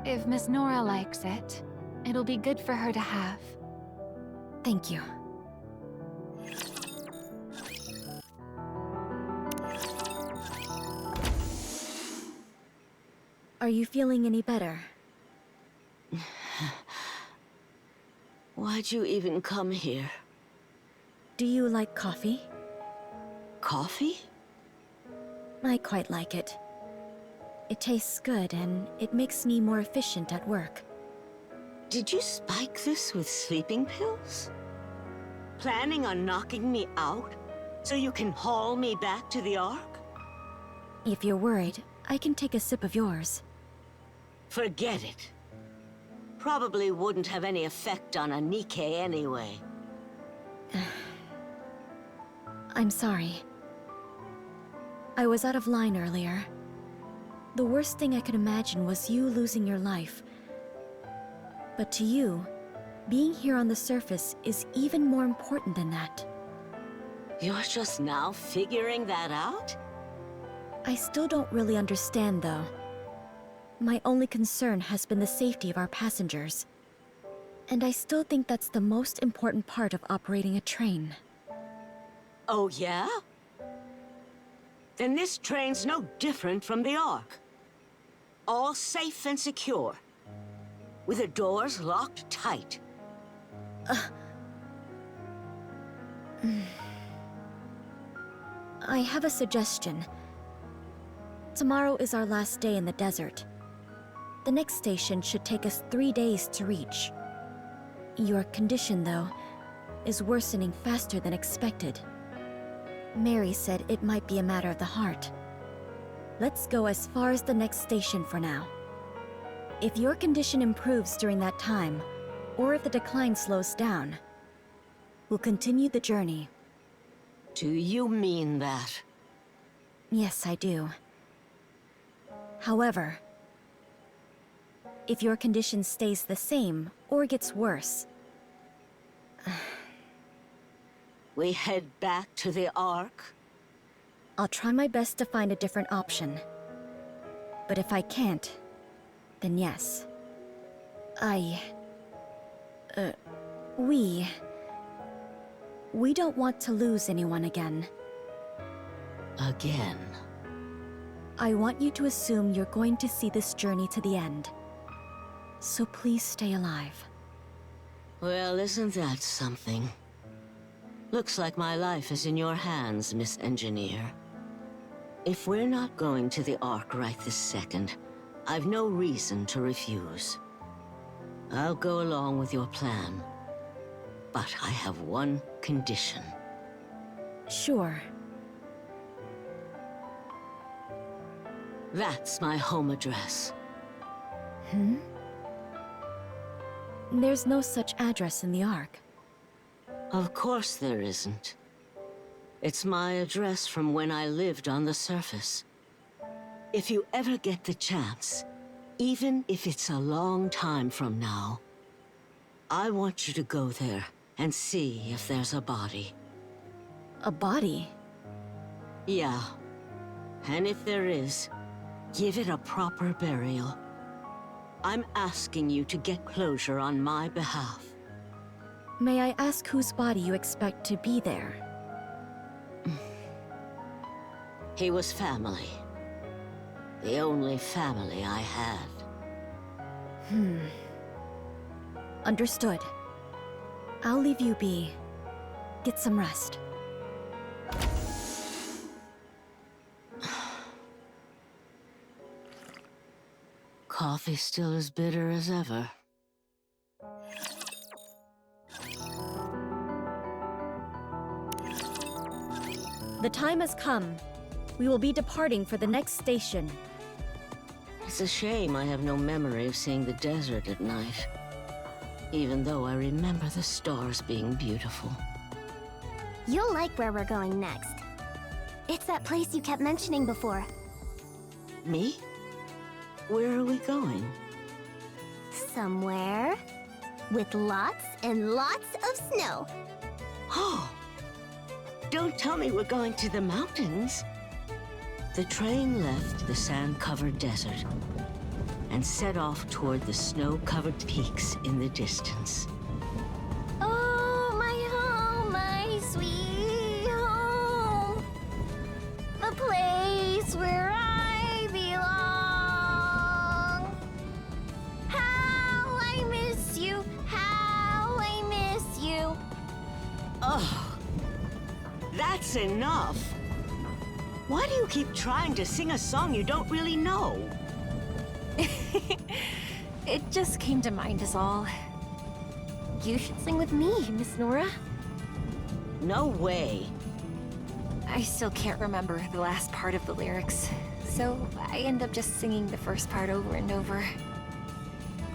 If Miss Nora likes it, it'll be good for her to have. Thank you. Are you feeling any better? Why'd you even come here? Do you like coffee? Coffee? I quite like it. It tastes good and it makes me more efficient at work. Did you spike this with sleeping pills? Planning on knocking me out so you can haul me back to the Ark? If you're worried, I can take a sip of yours. Forget it. Probably wouldn't have any effect on a Nikke anyway. I'm sorry. I was out of line earlier. The worst thing I could imagine was you losing your life. But to you, being here on the surface is even more important than that. You're just now figuring that out? I still don't really understand, though. My only concern has been the safety of our passengers. And I still think that's the most important part of operating a train. Oh, yeah? Then this train's no different from the Ark. All safe and secure. With the doors locked tight. I have a suggestion. Tomorrow is our last day in the desert. The next station should take us 3 days to reach. Your condition, though, is worsening faster than expected. Mary said it might be a matter of the heart. Let's go as far as the next station for now. If your condition improves during that time, or if the decline slows down, we'll continue the journey. Do you mean that? Yes, I do. However, if your condition stays the same or gets worse, We head back to the Ark? I'll try my best to find a different option. But if I can't, then yes. We don't want to lose anyone again. Again? I want you to assume you're going to see this journey to the end. So please stay alive. Well, isn't that something? Looks like my life is in your hands, Miss Engineer. If we're not going to the Ark right this second, I've no reason to refuse. I'll go along with your plan. But I have one condition. Sure. That's my home address. There's no such address in the Ark. Of course there isn't. It's my address from when I lived on the surface. If you ever get the chance, even if it's a long time from now, I want you to go there and see if there's a body. A body? Yeah. And if there is, give it a proper burial. I'm asking you to get closure on my behalf. May I ask whose body you expect to be there? He was family. The only family I had. Understood. I'll leave you be. Get some rest. Coffee still as bitter as ever. The time has come. We will be departing for the next station. It's a shame I have no memory of seeing the desert at night. Even though I remember the stars being beautiful. You'll like where we're going next. It's that place you kept mentioning before. Me? Where are we going? Somewhere with lots and lots of snow. Oh! Don't tell me we're going to the mountains. The train left the sand-covered desert and set off toward the snow-covered peaks in the distance. Oh, my home, my sweet home. The place where I belong. How I miss you, how I miss you. Oh, that's enough. Why do you keep trying to sing a song you don't really know? It just came to mind is all. You should sing with me, Miss Nora. No way. I still can't remember the last part of the lyrics, so I end up just singing the first part over and over.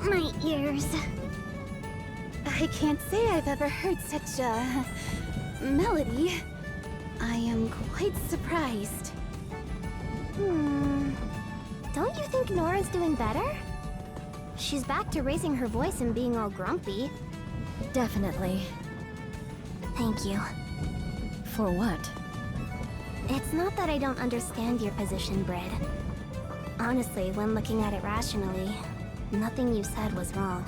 My ears. I can't say I've ever heard such a melody. I am quite surprised. Don't you think Nora's doing better? She's back to raising her voice and being all grumpy. Definitely. Thank you. For what? It's not that I don't understand your position, Bread. Honestly, when looking at it rationally, nothing you said was wrong.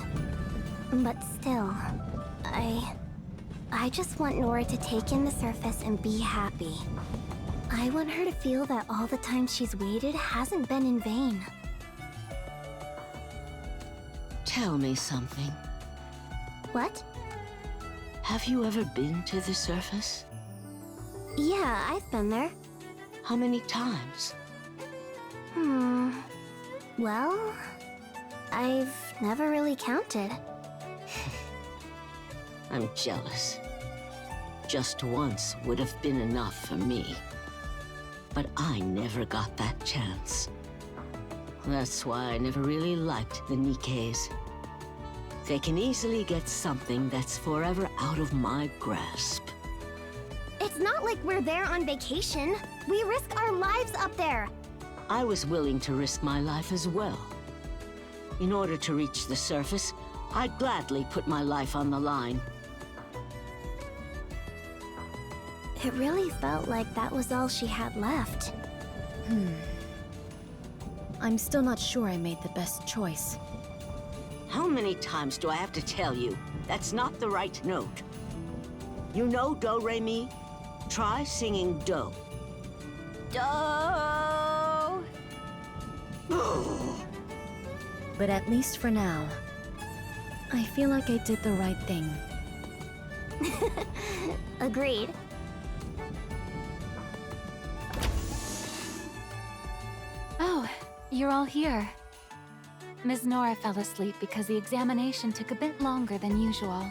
But still, I just want Nora to take in the surface and be happy. I want her to feel that all the time she's waited hasn't been in vain. Tell me something. What? Have you ever been to the surface? Yeah, I've been there. How many times? Well, I've never really counted. I'm jealous. Just once would have been enough for me. But I never got that chance. That's why I never really liked the Nikkes. They can easily get something that's forever out of my grasp. It's not like we're there on vacation. We risk our lives up there. I was willing to risk my life as well. In order to reach the surface, I'd gladly put my life on the line. It really felt like that was all she had left. I'm still not sure I made the best choice. How many times do I have to tell you? That's not the right note. You know do, re, mi? Try singing do. Do. But at least for now, I feel like I did the right thing. Agreed. Oh, you're all here. Ms. Nora fell asleep because the examination took a bit longer than usual.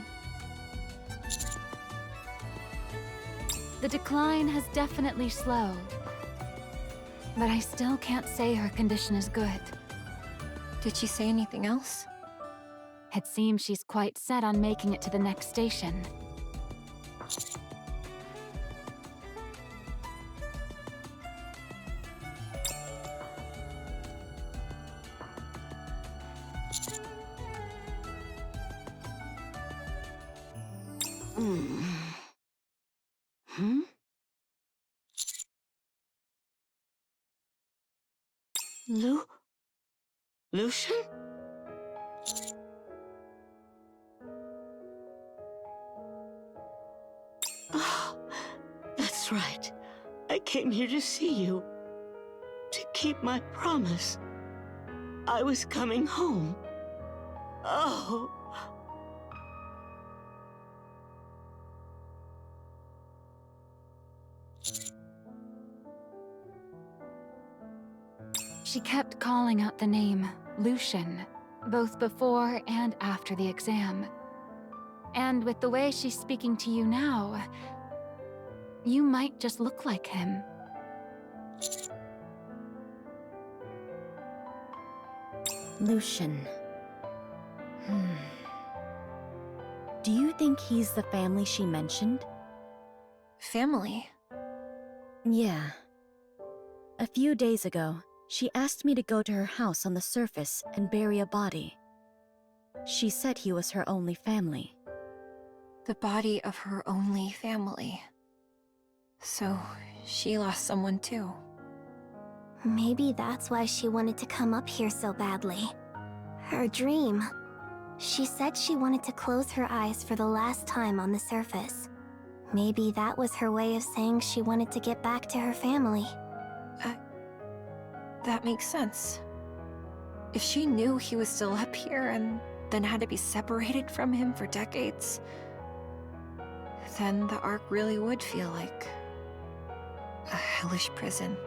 The decline has definitely slowed, but I still can't say her condition is good. Did she say anything else? It seems she's quite set on making it to the next station. Lucian? Oh, that's right. I came here to see you. To keep my promise. I was coming home. Oh. She kept calling out the name Lucian, both before and after the exam. And with the way she's speaking to you now, you might just look like him. Lucian. Do you think he's the family she mentioned? Family? Yeah. A few days ago, she asked me to go to her house on the surface and bury a body. She said he was her only family. The body of her only family. So, she lost someone too. Maybe that's why she wanted to come up here so badly. Her dream. She said she wanted to close her eyes for the last time on the surface. Maybe that was her way of saying she wanted to get back to her family. That makes sense. If she knew he was still up here and then had to be separated from him for decades, then the Ark really would feel like a hellish prison.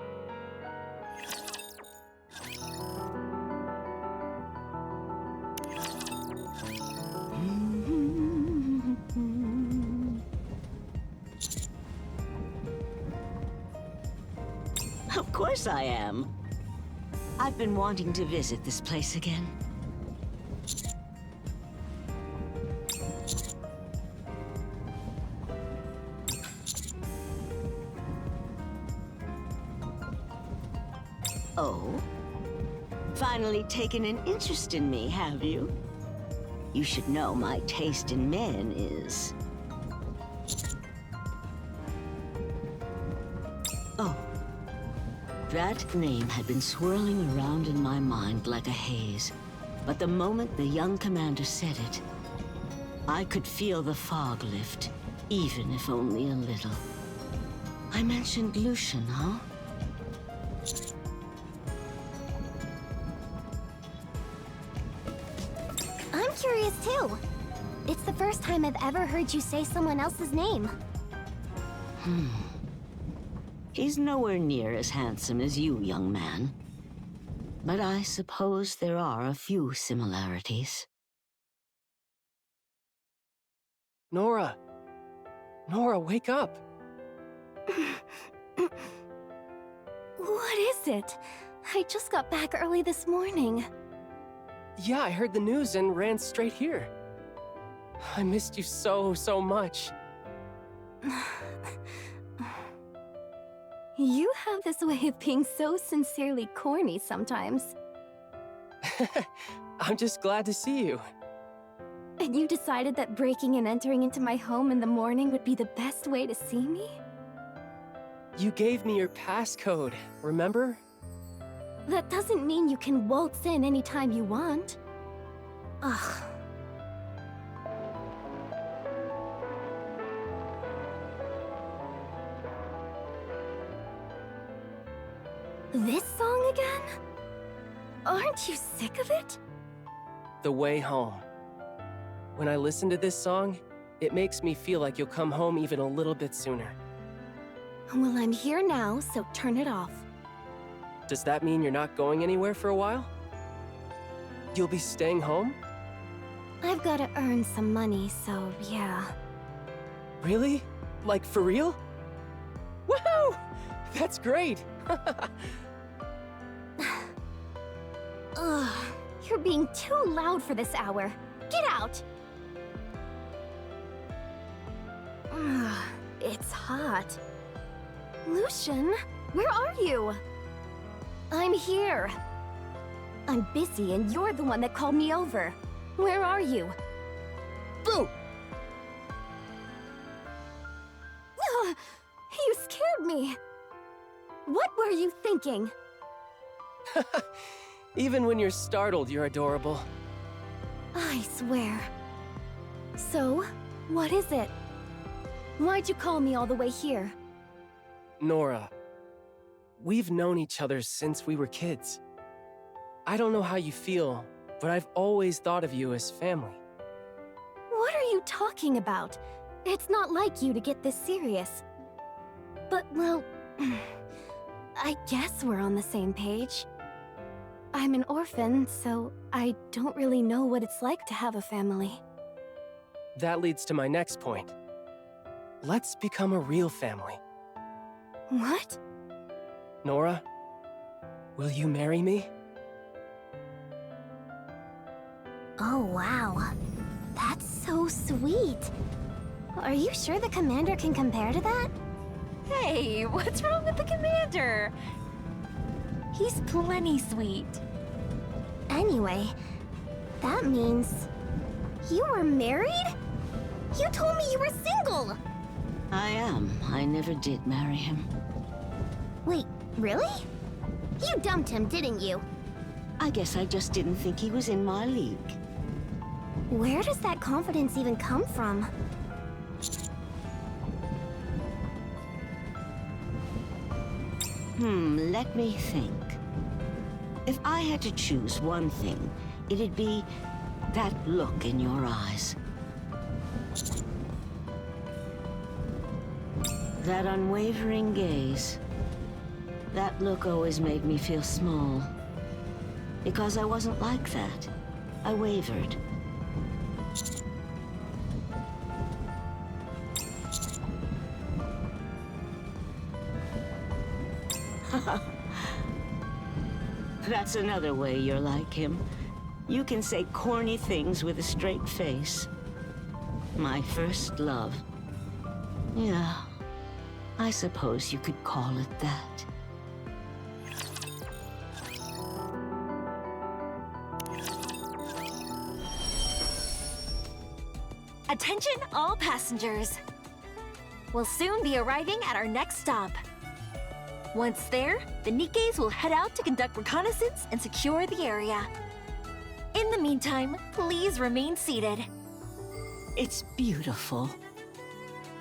Of course I am. I've been wanting to visit this place again. Oh? Finally taken an interest in me, have you? You should know my taste in men is... Oh. That name had been swirling around in my mind like a haze. But the moment the young commander said it, I could feel the fog lift, even if only a little. I mentioned Lucian, huh? I'm curious too. It's the first time I've ever heard you say someone else's name. He's nowhere near as handsome as you, young man. But I suppose there are a few similarities. Nora! Nora, wake up! What is it? I just got back early this morning. Yeah, I heard the news and ran straight here. I missed you so much. You have this way of being so sincerely corny sometimes. I'm just glad to see you. And you decided that breaking and entering into my home in the morning would be the best way to see me? You gave me your passcode, remember? That doesn't mean you can waltz in anytime you want. Ugh. This song again? Aren't you sick of it? The Way Home. When I listen to this song, it makes me feel like you'll come home even a little bit sooner. Well, I'm here now, so turn it off. Does that mean you're not going anywhere for a while? You'll be staying home? I've gotta earn some money, so yeah. Really? Like, for real? Woohoo! That's great! Ugh, you're being too loud for this hour. Get out! Ugh, it's hot. Lucian, where are you? I'm here. I'm busy and you're the one that called me over. Where are you? Boo! Ugh, you scared me. What were you thinking? Even when you're startled, you're adorable. I swear. So, what is it? Why'd you call me all the way here? Nora, we've known each other since we were kids. I don't know how you feel, but I've always thought of you as family. What are you talking about? It's not like you to get this serious. But, well, I guess we're on the same page. I'm an orphan, so I don't really know what it's like to have a family. That leads to my next point. Let's become a real family. What? Nora, will you marry me? Oh, wow. That's so sweet. Are you sure the commander can compare to that? Hey, what's wrong with the commander? He's plenty sweet. Anyway, that means you were married? You told me you were single! I am. I never did marry him. Wait, really? You dumped him, didn't you? I guess I just didn't think he was in my league. Where does that confidence even come from? Let me think. If I had to choose one thing, it'd be that look in your eyes. That unwavering gaze. That look always made me feel small. Because I wasn't like that. I wavered. That's another way you're like him. You can say corny things with a straight face. My first love. Yeah, I suppose you could call it that. Attention all passengers. We'll soon be arriving at our next stop. Once there, the Nikkes will head out to conduct reconnaissance and secure the area. In the meantime, please remain seated. It's beautiful.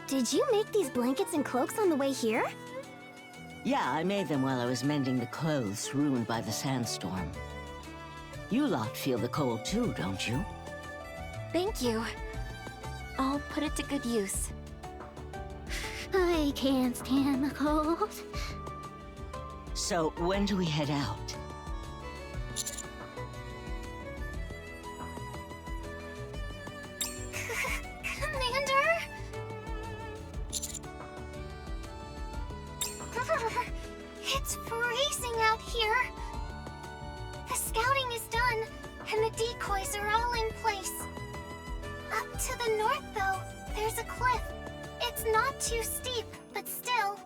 Did you make these blankets and cloaks on the way here? Yeah, I made them while I was mending the clothes ruined by the sandstorm. You lot feel the cold too, don't you? Thank you. I'll put it to good use. I can't stand the cold. So, when do we head out? Commander? It's freezing out here. The scouting is done, and the decoys are all in place. Up to the north, though, there's a cliff. It's not too steep, but still.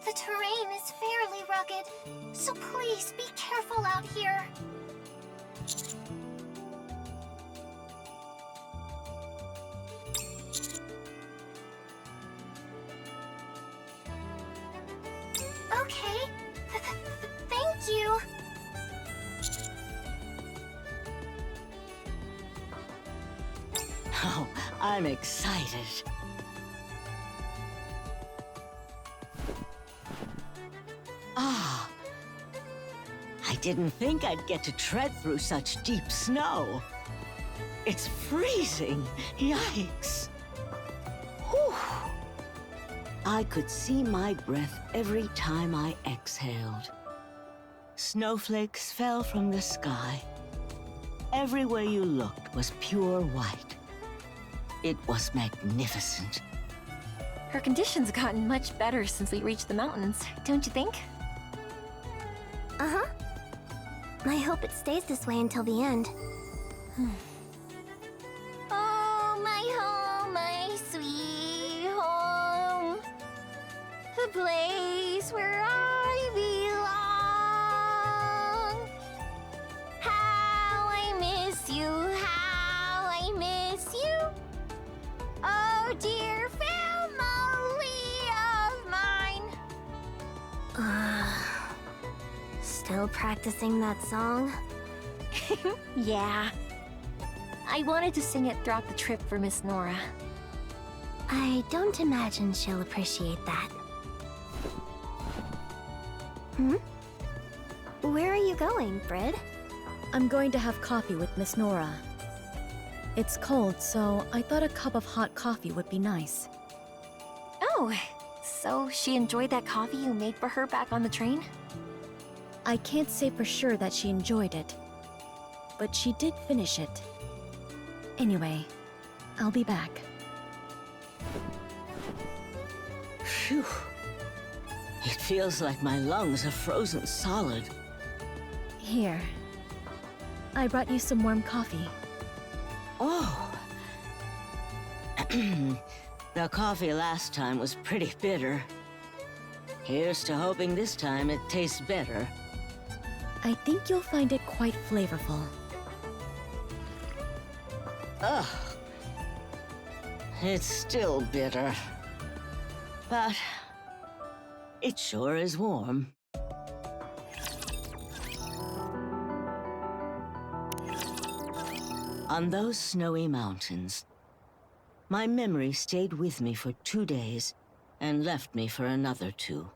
The terrain is fairly rugged, so please be careful out here. Oh, I'm excited. Ah, I didn't think I'd get to tread through such deep snow. It's freezing. Yikes. Whew. I could see my breath every time I exhaled. Snowflakes fell from the sky. Everywhere you looked was pure white. It was magnificent. Her condition's gotten much better since we reached the mountains, don't you think? Uh-huh. I hope it stays this way until the end. Oh, my home, my sweet home. The place where I belong. How I miss you, how I miss you. Oh, dear family of mine. Still practicing that song? Yeah. I wanted to sing it throughout the trip for Miss Nora. I don't imagine she'll appreciate that. Hmm? Where are you going, Brid? I'm going to have coffee with Miss Nora. It's cold, so I thought a cup of hot coffee would be nice. Oh, so she enjoyed that coffee you made for her back on the train? I can't say for sure that she enjoyed it, but she did finish it. Anyway, I'll be back. Phew. It feels like my lungs are frozen solid. Here. I brought you some warm coffee. Oh. The coffee last time was pretty bitter. Here's to hoping this time it tastes better. I think you'll find it quite flavorful. Ugh. It's still bitter. But it sure is warm. On those snowy mountains, my memory stayed with me for 2 days and left me for another 2.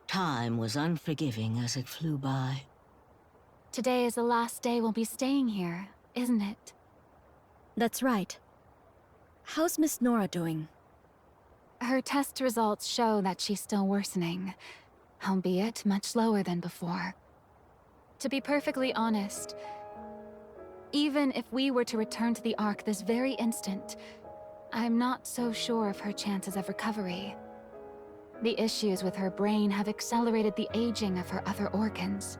Time was unforgiving as it flew by. Today is the last day we'll be staying here, isn't it? That's right. How's Miss Nora doing? Her test results show that she's still worsening, albeit much lower than before. To be perfectly honest, even if we were to return to the Ark this very instant, I'm not so sure of her chances of recovery. The issues with her brain have accelerated the aging of her other organs.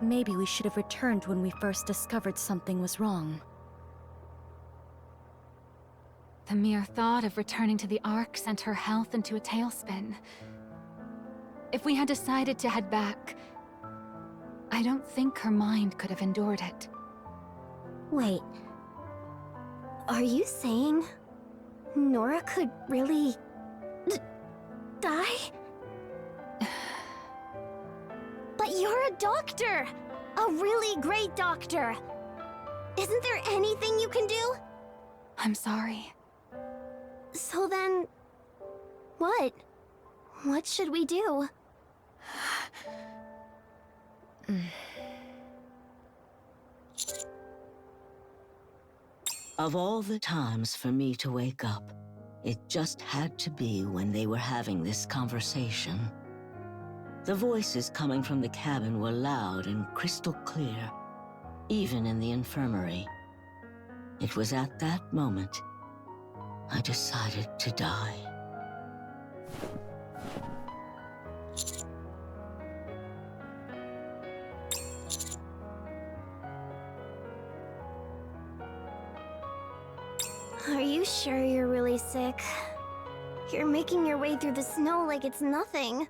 Maybe we should have returned when we first discovered something was wrong. The mere thought of returning to the Ark sent her health into a tailspin. If we had decided to head back, I don't think her mind could have endured it. Wait. Are you saying Nora could really die? But you're a doctor! A really great doctor! Isn't there anything you can do? I'm sorry. So then... what? What should we do? Of all the times for me to wake up, it just had to be when they were having this conversation. The voices coming from the cabin were loud and crystal clear, even in the infirmary. It was at that moment I decided to die. Are you sure you're really sick? You're making your way through the snow like it's nothing.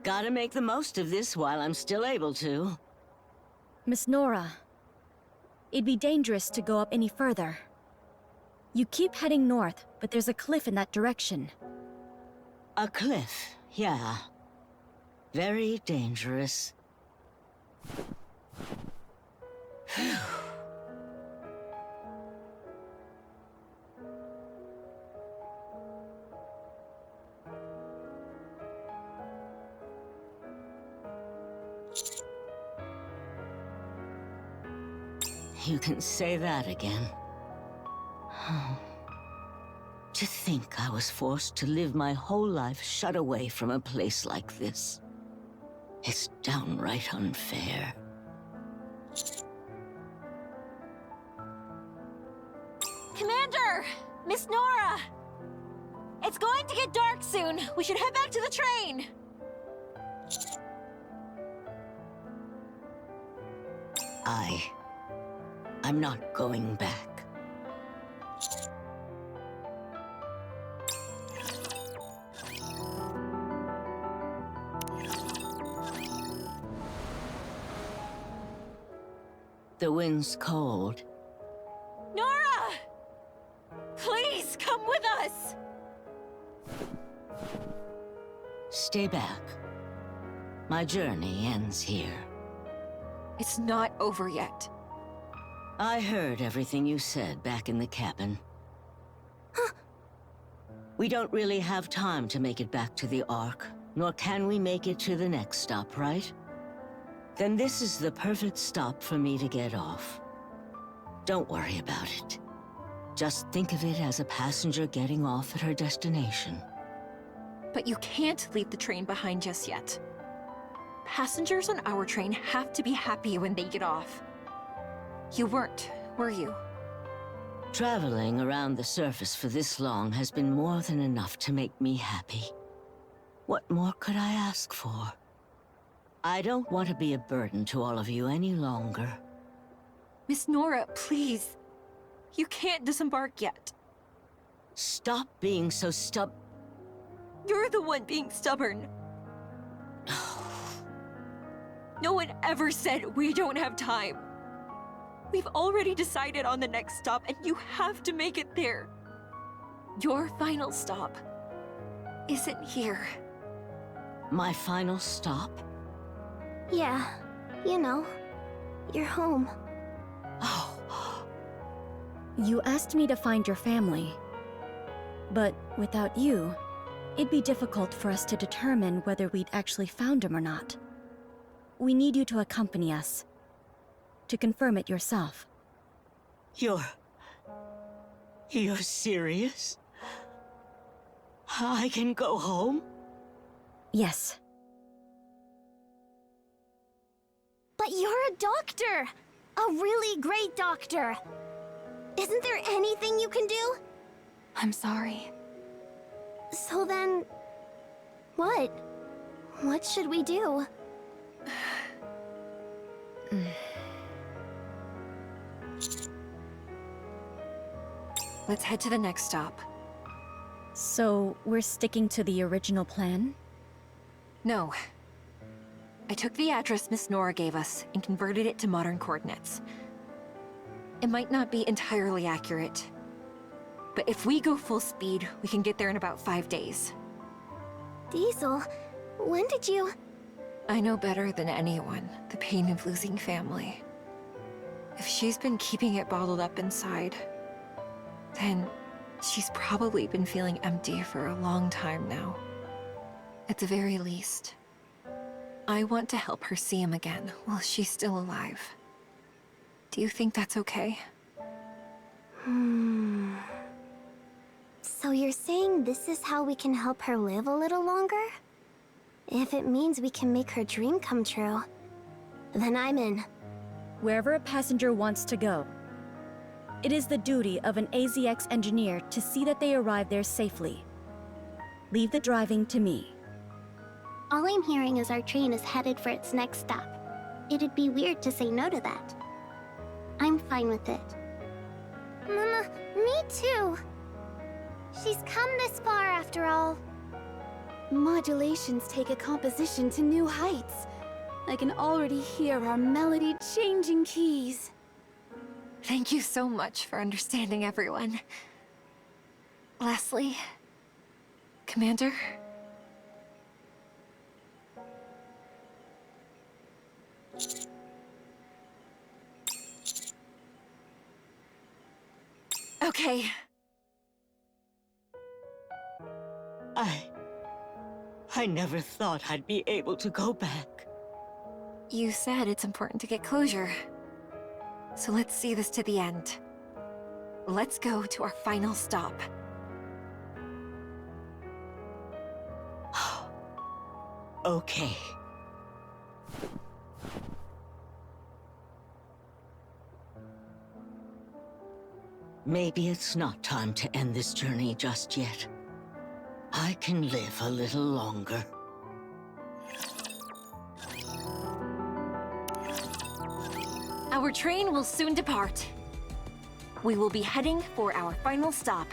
Gotta make the most of this while I'm still able to. Miss Nora, it'd be dangerous to go up any further. You keep heading north, but there's a cliff in that direction. A cliff, yeah. Very dangerous. Phew. You can say that again. To think I was forced to live my whole life shut away from a place like this. It's downright unfair. Commander! Miss Nora! It's going to get dark soon. We should head back to the train. I'm not going back. The wind's cold. Nora! Please come with us! Stay back. My journey ends here. It's not over yet. I heard everything you said back in the cabin. We don't really have time to make it back to the Ark, nor can we make it to the next stop, right? Then this is the perfect stop for me to get off. Don't worry about it. Just think of it as a passenger getting off at her destination. But you can't leave the train behind just yet. Passengers on our train have to be happy when they get off. You weren't, were you? Traveling around the surface for this long has been more than enough to make me happy. What more could I ask for? I don't want to be a burden to all of you any longer. Miss Nora, please. You can't disembark yet. Stop being so You're the one being stubborn. No one ever said we don't have time. We've already decided on the next stop, and you have to make it there. Your final stop isn't here. My final stop? Yeah, you know, you're home. Oh, You asked me to find your family. But without you, it'd be difficult for us to determine whether we'd actually found him or not. We need you to accompany us. To confirm it yourself. you're serious? I can go home? Yes. But you're a doctor! A really great doctor! Isn't there anything you can do? I'm sorry. So then... what? What should we do? Let's head to the next stop. So, we're sticking to the original plan? No. I took the address Miss Nora gave us and converted it to modern coordinates. It might not be entirely accurate, but if we go full speed, we can get there in about 5 days. Diesel, when did you... I know better than anyone the pain of losing family. If she's been keeping it bottled up inside, then she's probably been feeling empty for a long time now. At the very least, I want to help her see him again while she's still alive. Do you think that's okay? So you're saying this is how we can help her live a little longer? If it means we can make her dream come true, then I'm in. Wherever a passenger wants to go. It is the duty of an AZX engineer to see that they arrive there safely. Leave the driving to me. All I'm hearing is our train is headed for its next stop. It'd be weird to say no to that. I'm fine with it. Mama, me too. She's come this far after all. Modulations take a composition to new heights. I can already hear our melody-changing keys. Thank you so much for understanding, everyone. Lastly, Commander? Okay. I never thought I'd be able to go back. You said it's important to get closure. So let's see this to the end. Let's go to our final stop. Okay. Maybe it's not time to end this journey just yet. I can live a little longer. Our train will soon depart. We will be heading for our final stop.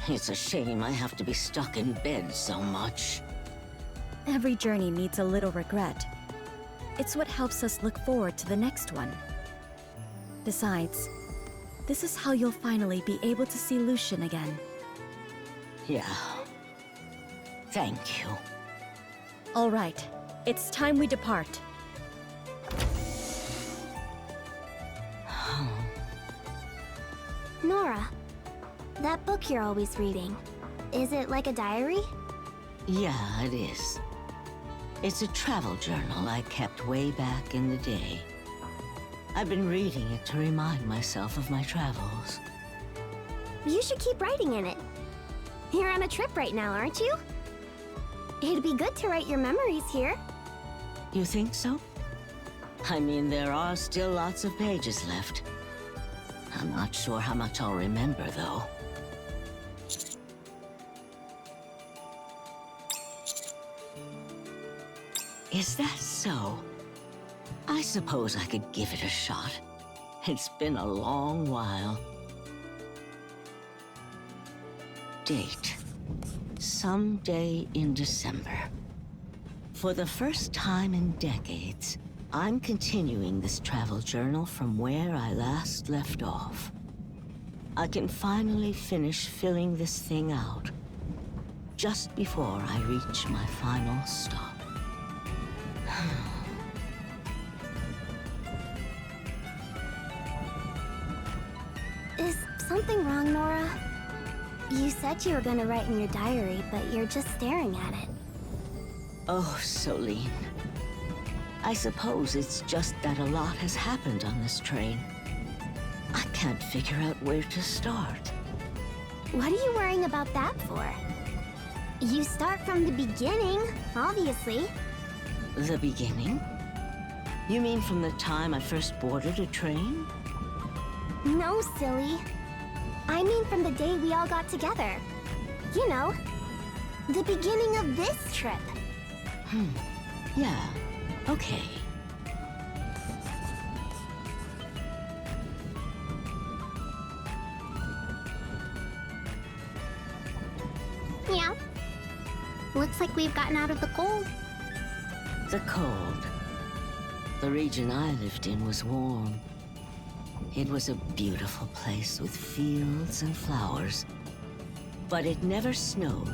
It's a shame I have to be stuck in bed so much. Every journey needs a little regret. It's what helps us look forward to the next one. Besides, this is how you'll finally be able to see Lucian again. Yeah. Thank you. All right, it's time we depart. Nora, that book you're always reading, is it like a diary? Yeah, it is. It's a travel journal I kept way back in the day. I've been reading it to remind myself of my travels. You should keep writing in it. You're on a trip right now, aren't you? It'd be good to write your memories here. You think so? I mean, there are still lots of pages left. I'm not sure how much I'll remember, though. Is that so? I suppose I could give it a shot. It's been a long while. Date: someday in December. For the first time in decades, I'm continuing this travel journal from where I last left off. I can finally finish filling this thing out, just before I reach my final stop. Is something wrong, Nora? You said you were gonna write in your diary, but you're just staring at it. Oh, Soline. I suppose it's just that a lot has happened on this train. I can't figure out where to start. What are you worrying about that for? You start from the beginning, obviously. The beginning? You mean from the time I first boarded a train? No, silly. I mean from the day we all got together. You know, the beginning of this trip. Yeah, okay. Yeah. Looks like we've gotten out of the cold. The cold. The region I lived in was warm. It was a beautiful place with fields and flowers. But it never snowed,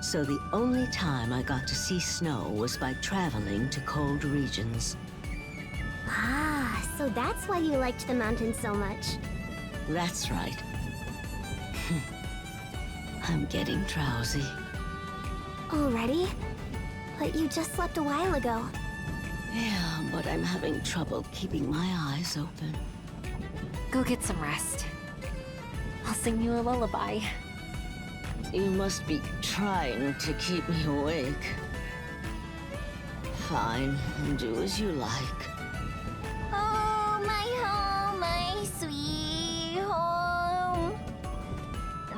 so the only time I got to see snow was by traveling to cold regions. Ah, so that's why you liked the mountains so much. That's right. I'm getting drowsy. Already? But you just slept a while ago. Yeah, but I'm having trouble keeping my eyes open. Go get some rest. I'll sing you a lullaby. You must be trying to keep me awake. Fine, do as you like. Oh, my home, my sweet home.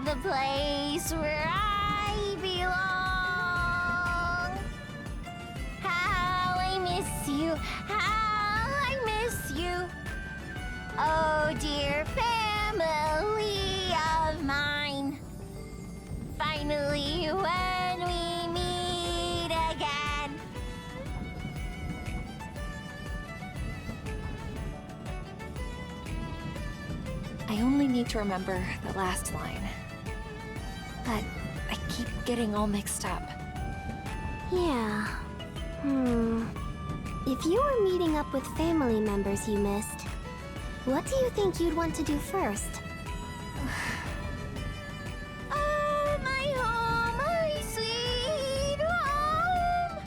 The place where I belong. How I miss you, how I miss you. Oh, dear family of mine. Finally, when we meet again. I only need to remember the last line. But I keep getting all mixed up. Yeah. If you were meeting up with family members you missed, what do you think you'd want to do first? Oh, my home, my sweet home.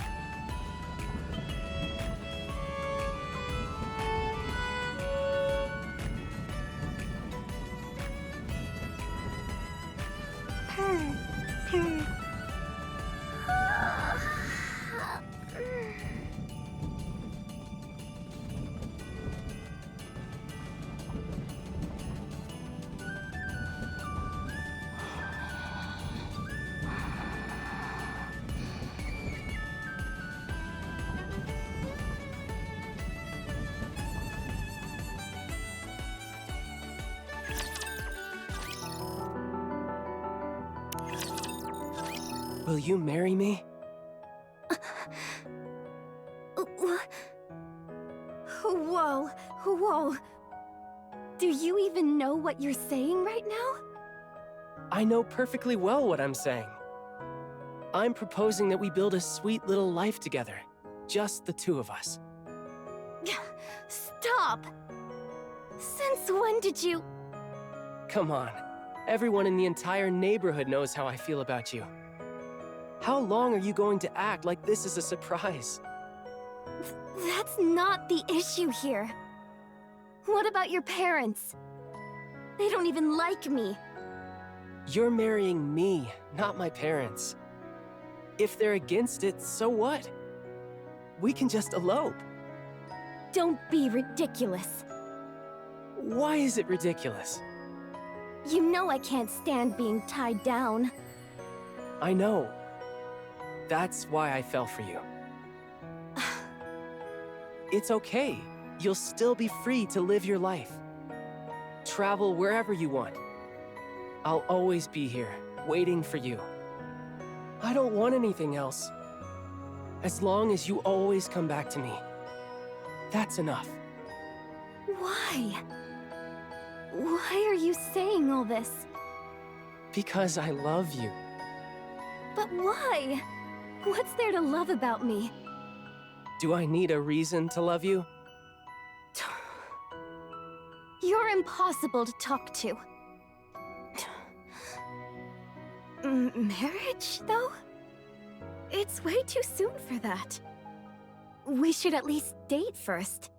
Will you marry me? Whoa, whoa. Do you even know what you're saying right now? I know perfectly well what I'm saying. I'm proposing that we build a sweet little life together. Just the two of us. Stop! Since when did you... Come on. Everyone in the entire neighborhood knows how I feel about you. How long are you going to act like this is a surprise? That's not the issue here. What about your parents? They don't even like me. You're marrying me, not my parents. If they're against it, so what? We can just elope. Don't be ridiculous. Why is it ridiculous? You know I can't stand being tied down. I know. That's why I fell for you. It's okay. You'll still be free to live your life. Travel wherever you want. I'll always be here, waiting for you. I don't want anything else. As long as you always come back to me. That's enough. Why? Why are you saying all this? Because I love you. But why? What's there to love about me? Do I need a reason to love you? You're impossible to talk to. Marriage, though? It's way too soon for that. We should at least date first.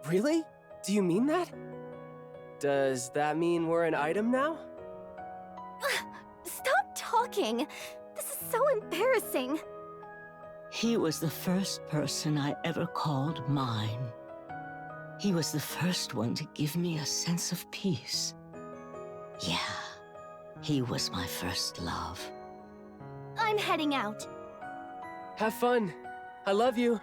Really? Do you mean that? Does that mean we're an item now? Stop talking! This is so embarrassing! He was the first person I ever called mine. He was the first one to give me a sense of peace. Yeah, he was my first love. I'm heading out. Have fun. I love you.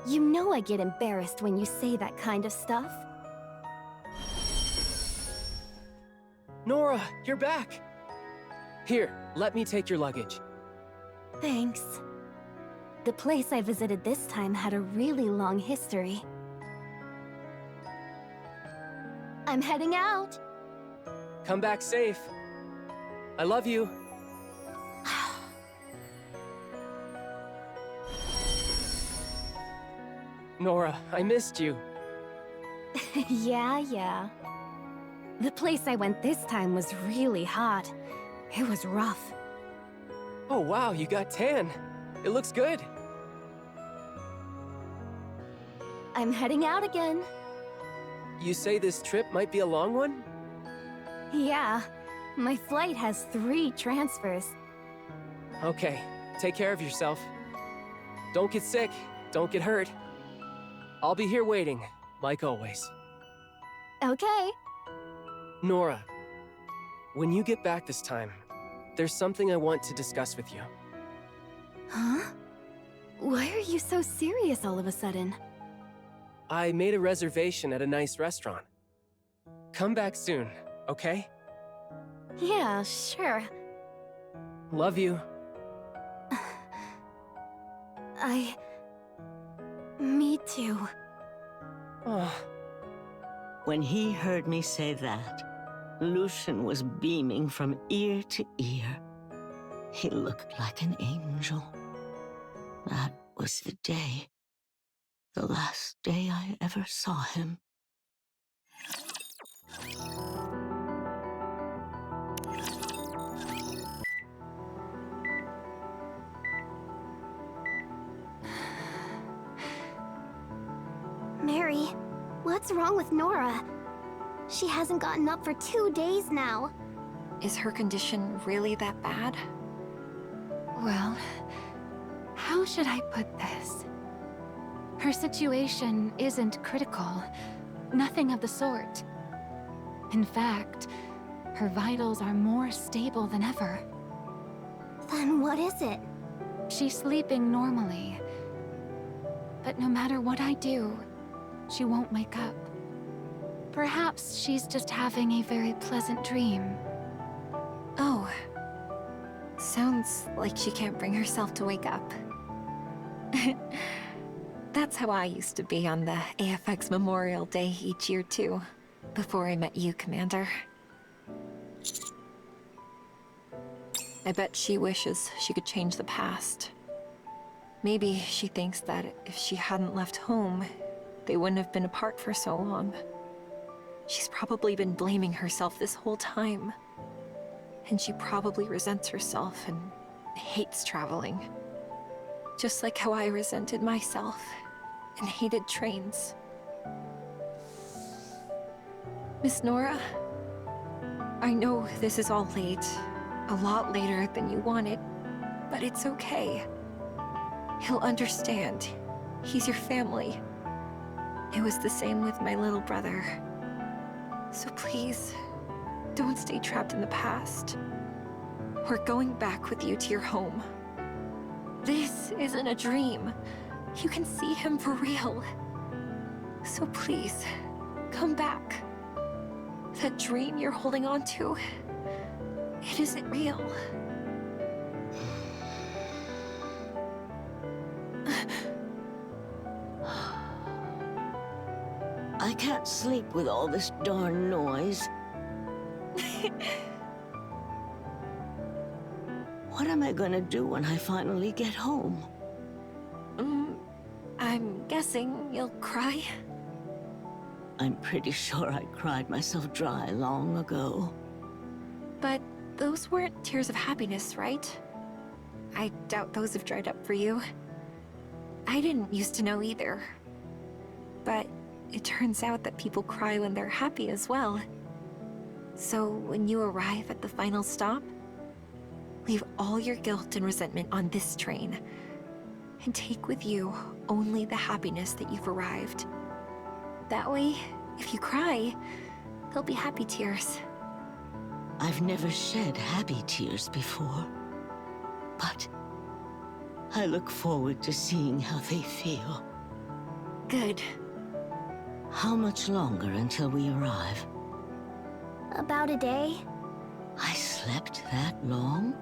You know I get embarrassed when you say that kind of stuff. Nora, you're back. Here, let me take your luggage. Thanks. The place I visited this time had a really long history. I'm heading out. Come back safe. I love you. Nora, I missed you. Yeah. The place I went this time was really hot. It was rough. Oh wow, you got tan. It looks good. I'm heading out again. You say this trip might be a long one? Yeah, my flight has 3 transfers. Okay, take care of yourself. Don't get sick, don't get hurt. I'll be here waiting, like always. Okay. Nora, when you get back this time, there's something I want to discuss with you. Huh? Why are you so serious all of a sudden? I made a reservation at a nice restaurant. Come back soon, okay? Yeah, sure. Love you. Me too. Oh, When he heard me say that, Lucian was beaming from ear to ear. He looked like an angel. That was the day. The last day I ever saw him. Mary, what's wrong with Nora? She hasn't gotten up for 2 days now. Is her condition really that bad? Well, how should I put this? Her situation isn't critical. Nothing of the sort. In fact, her vitals are more stable than ever. Then what is it? She's sleeping normally. But no matter what I do, she won't wake up. Perhaps she's just having a very pleasant dream. Oh. Sounds like she can't bring herself to wake up. That's how I used to be on the AFX Memorial Day each year too, before I met you, Commander. I bet she wishes she could change the past. Maybe she thinks that if she hadn't left home, they wouldn't have been apart for so long. She's probably been blaming herself this whole time. And she probably resents herself and hates traveling. Just like how I resented myself and hated trains. Miss Nora, I know this is all late, a lot later than you wanted, but it's okay. He'll understand. He's your family. It was the same with my little brother. So please, don't stay trapped in the past. We're going back with you to your home. This isn't a dream. You can see him for real. So please, come back. That dream you're holding on to, it isn't real. I can't sleep with all this darn noise. What am I gonna do when I finally get home? I'm guessing you'll cry? I'm pretty sure I cried myself dry long ago. But those weren't tears of happiness, right? I doubt those have dried up for you. I didn't used to know either. But it turns out that people cry when they're happy as well. So when you arrive at the final stop, leave all your guilt and resentment on this train, and take with you only the happiness that you've arrived. That way, if you cry, they'll be happy tears. I've never shed happy tears before, but I look forward to seeing how they feel. Good. How much longer until we arrive? About a day? I slept that long?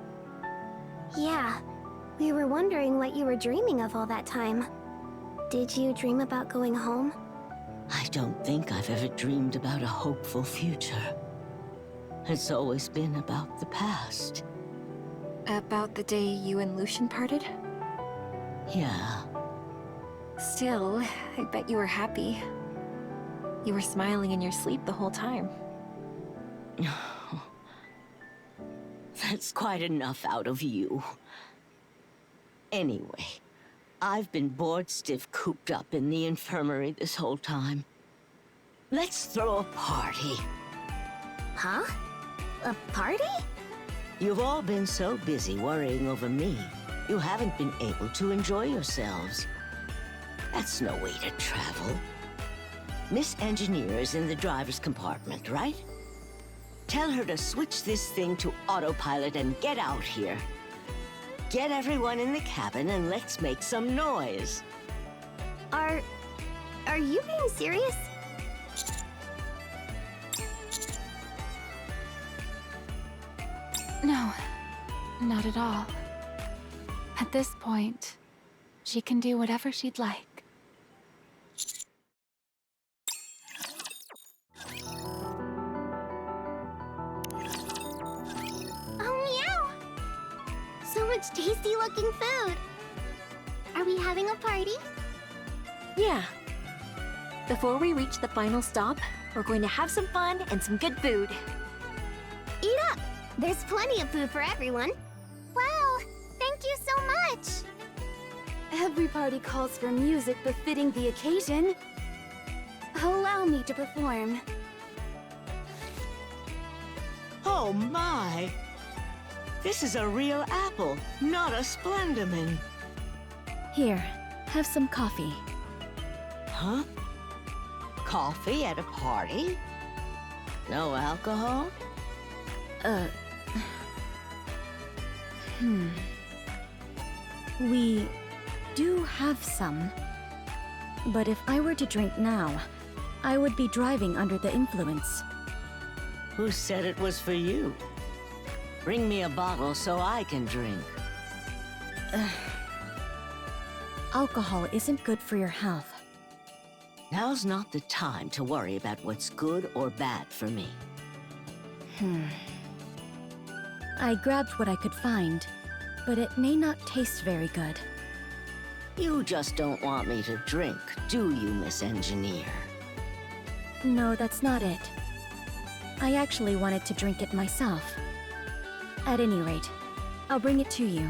Yeah. We were wondering what you were dreaming of all that time. Did you dream about going home? I don't think I've ever dreamed about a hopeful future. It's always been about the past. About the day you and Lucian parted? Yeah. Still, I bet you were happy. You were smiling in your sleep the whole time. That's quite enough out of you. Anyway, I've been bored stiff cooped up in the infirmary this whole time. Let's throw a party. Huh? A party? You've all been so busy worrying over me, you haven't been able to enjoy yourselves. That's no way to travel. Miss Engineer is in the driver's compartment, right? Tell her to switch this thing to autopilot and get out here. Get everyone in the cabin and let's make some noise. Are you being serious? No, not at all. At this point, she can do whatever she'd like. Oh, meow! So much tasty-looking food. Are we having a party? Yeah. Before we reach the final stop, we're going to have some fun and some good food. Eat up! There's plenty of food for everyone. Wow! Thank you so much! Every party calls for music befitting the occasion. Allow me to perform. Oh my! This is a real apple, not a Splendamin. Here, have some coffee. Huh? Coffee at a party? No alcohol? We do have some. But if I were to drink now, I would be driving under the influence. Who said it was for you? Bring me a bottle so I can drink. Alcohol isn't good for your health. Now's not the time to worry about what's good or bad for me. I grabbed what I could find, but it may not taste very good. You just don't want me to drink, do you, Miss Engineer? No, that's not it. I actually wanted to drink it myself. At any rate, I'll bring it to you.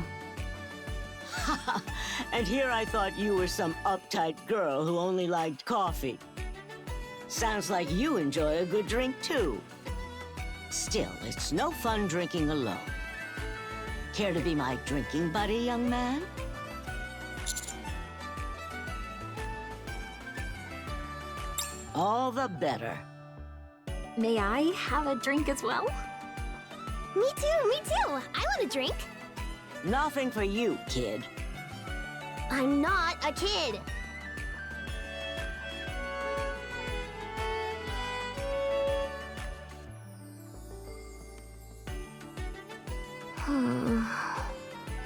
And here I thought you were some uptight girl who only liked coffee. Sounds like you enjoy a good drink, too. Still, it's no fun drinking alone. Care to be my drinking buddy, young man? All the better. May I have a drink as well? Me too, me too. I want a drink. Nothing for you, kid. I'm not a kid.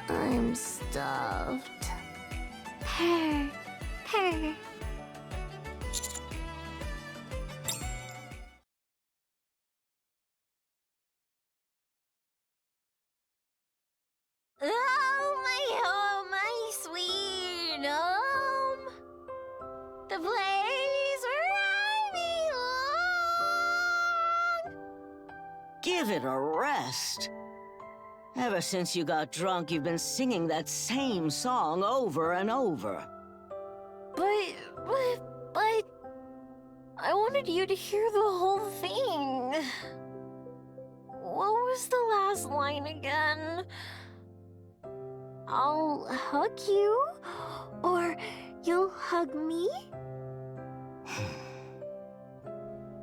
I'm stuffed. Purr, purr. Oh, my sweet home. The place where I belong. Give it a rest. Ever since you got drunk, you've been singing that same song over and over. But I wanted you to hear the whole thing. What was the last line again? I'll hug you, or you'll hug me?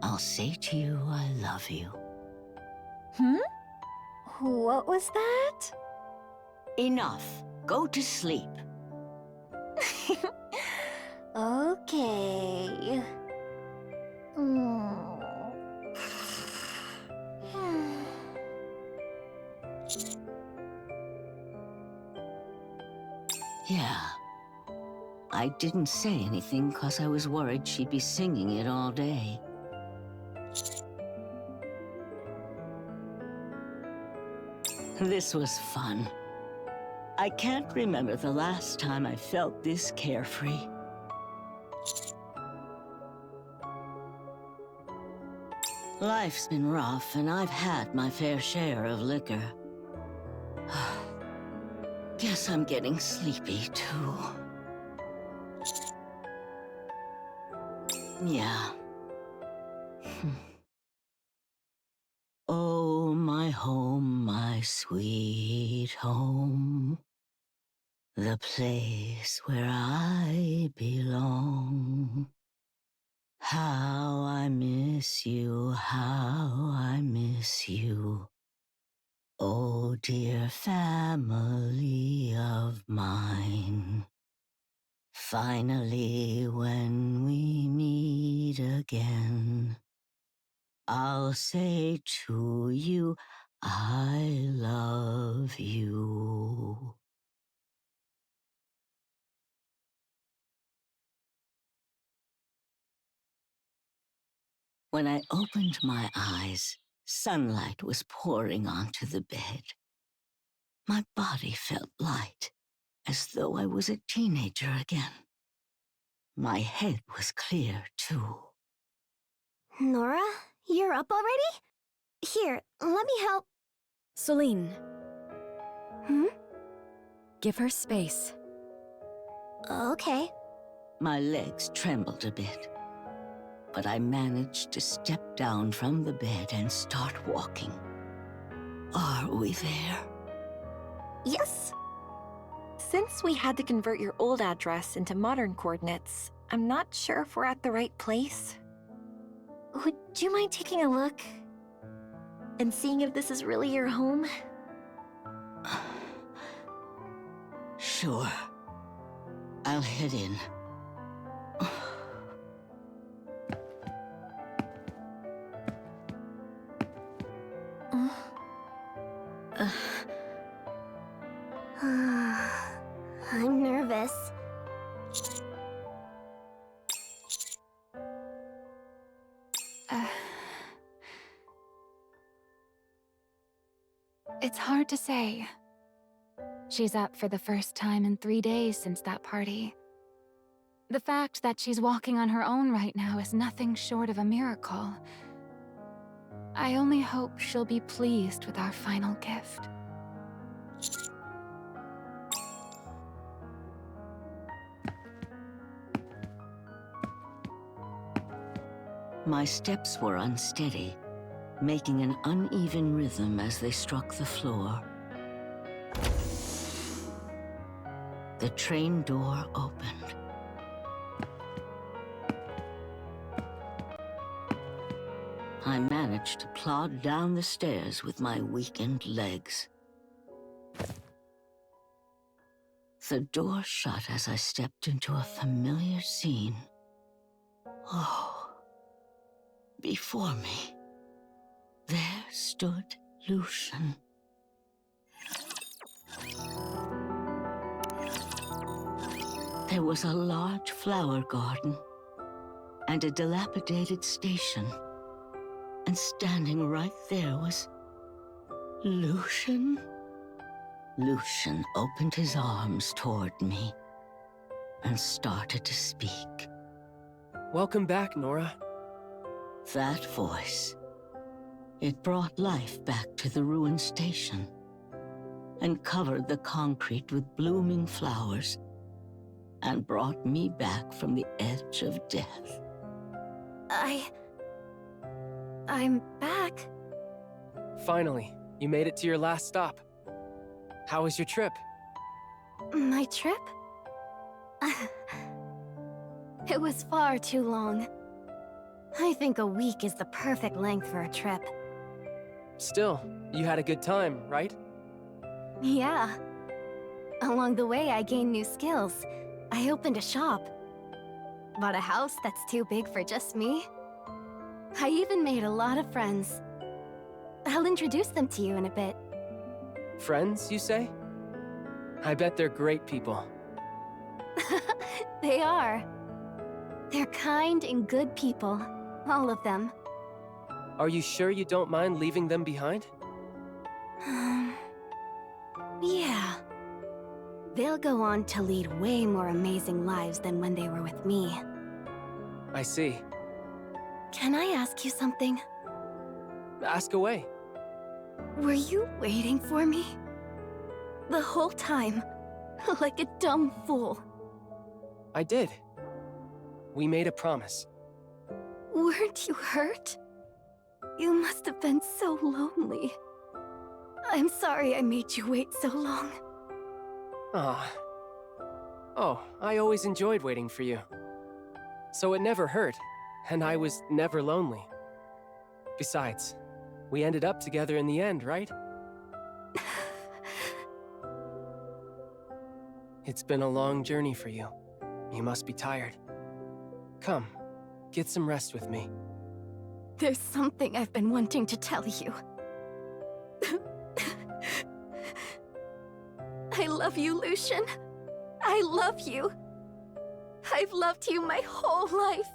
I'll say to you, I love you. What was that? Enough. Go to sleep. Okay. Yeah. I didn't say anything because I was worried she'd be singing it all day. This was fun. I can't remember the last time I felt this carefree. Life's been rough, and I've had my fair share of liquor. Guess I'm getting sleepy, too. Yeah. Oh, my home, my sweet home. The place where I belong. How I miss you, how I miss you. Oh, dear family of mine. Finally, when we meet again, I'll say to you, I love you. When I opened my eyes, sunlight was pouring onto the bed. My body felt light, as though I was a teenager again. My head was clear, too. Nora, you're up already? Here, let me help. Celine. Give her space. Okay. My legs trembled a bit, but I managed to step down from the bed and start walking. Are we there? Yes. Since we had to convert your old address into modern coordinates, I'm not sure if we're at the right place. Would you mind taking a look? And seeing if this is really your home? Sure. I'll head in. I'm nervous. It's hard to say. She's up for the first time in 3 days since that party. The fact that she's walking on her own right now is nothing short of a miracle. I only hope she'll be pleased with our final gift. My steps were unsteady, making an uneven rhythm as they struck the floor. The train door opened. I managed to plod down the stairs with my weakened legs. The door shut as I stepped into a familiar scene. Oh, before me, there stood Lucian. There was a large flower garden and a dilapidated station. And standing right there was Lucian. Lucian opened his arms toward me and started to speak. Welcome back, Nora. That voice, it brought life back to the ruined station and covered the concrete with blooming flowers and brought me back from the edge of death. I'm back. Finally, you made it to your last stop. How was your trip? My trip? It was far too long. I think a week is the perfect length for a trip. Still, you had a good time, right? Yeah. Along the way, I gained new skills. I opened a shop. Bought a house that's too big for just me. I even made a lot of friends. I'll introduce them to you in a bit. Friends, you say? I bet they're great people. They are. They're kind and good people. All of them. Are you sure you don't mind leaving them behind? Yeah. They'll go on to lead way more amazing lives than when they were with me. I see. Can I ask you something? Ask away. Were you waiting for me? The whole time, like a dumb fool. I did. We made a promise. Weren't you hurt? You must have been so lonely. I'm sorry I made you wait so long. Ah. Oh, I always enjoyed waiting for you. So it never hurt, and I was never lonely. Besides, we ended up together in the end, right? It's been a long journey for you. You must be tired. Come, get some rest with me. There's something I've been wanting to tell you. I love you, Lucian. I love you. I've loved you my whole life.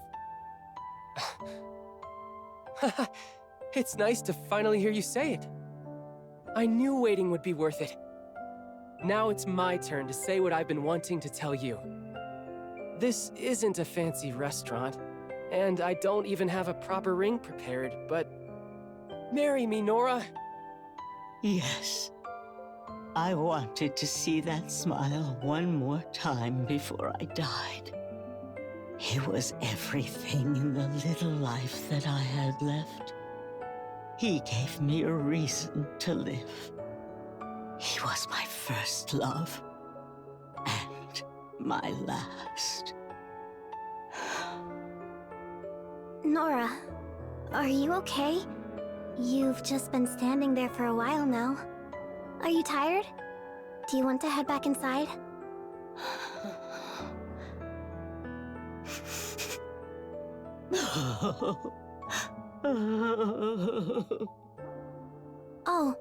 It's nice to finally hear you say it. I knew waiting would be worth it. Now it's my turn to say what I've been wanting to tell you. This isn't a fancy restaurant, and I don't even have a proper ring prepared, but... marry me, Nora! Yes. I wanted to see that smile one more time before I died. He was everything in the little life that I had left. He gave me a reason to live. He was my first love, and my last. Nora, are you okay? You've just been standing there for a while now. Are you tired? Do you want to head back inside? Oh.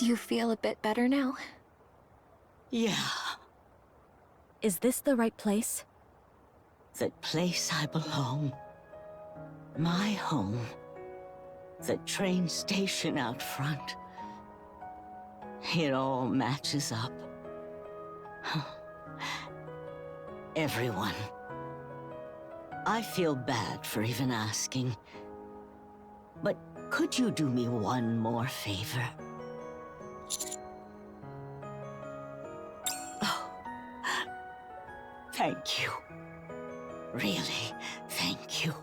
Do you feel a bit better now? Yeah, Is this the right place? the place I belong. My home. The train station out front. It all matches up. Everyone. I feel bad for even asking. But could you do me one more favor? Oh, thank you. Really, thank you.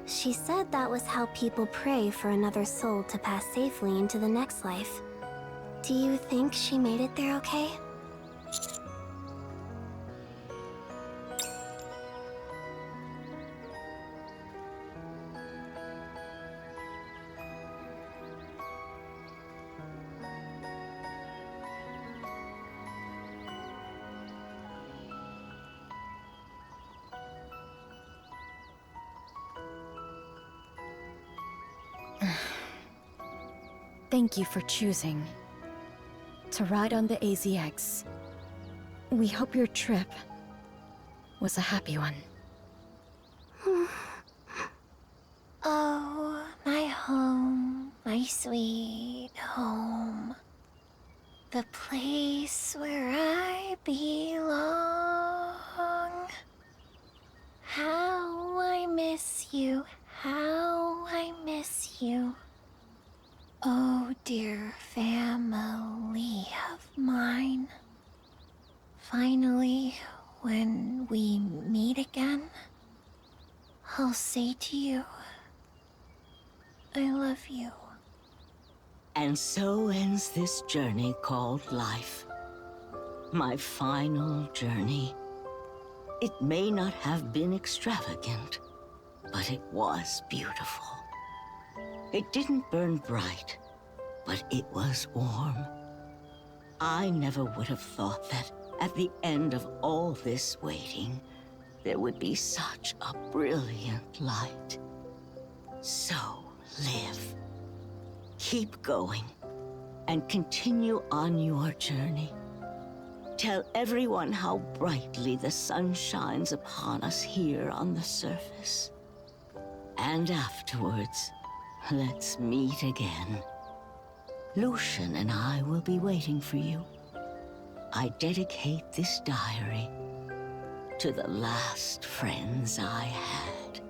She said that was how people pray for another soul to pass safely into the next life. Do you think she made it there okay? Thank you for choosing to ride on the AZX. We hope your trip was a happy one. Oh, my home, my sweet home. The place where I belong. How I miss you, how I miss you. Oh, dear family of mine. Finally, when we meet again, I'll say to you, I love you. And so ends this journey called life. My final journey. It may not have been extravagant, but it was beautiful. It didn't burn bright, but it was warm. I never would have thought that at the end of all this waiting, there would be such a brilliant light. So live. Keep going, and continue on your journey. Tell everyone how brightly the sun shines upon us here on the surface. And afterwards, let's meet again. Lucian and I will be waiting for you. I dedicate this diary to the last friends I had.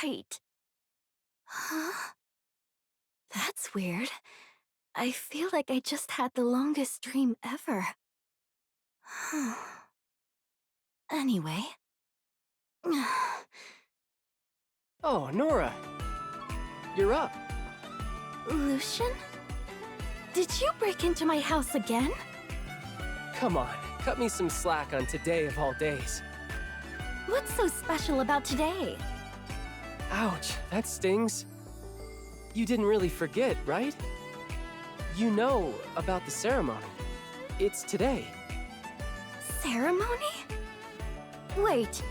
right. Huh? That's weird. I feel like I just had the longest dream ever. Anyway. Oh, Nora! You're up. Lucian? Did you break into my house again? Come on, cut me some slack on today of all days. What's so special about today? Ouch, that stings. You didn't really forget, right? You know about the ceremony. It's today. Ceremony? Wait.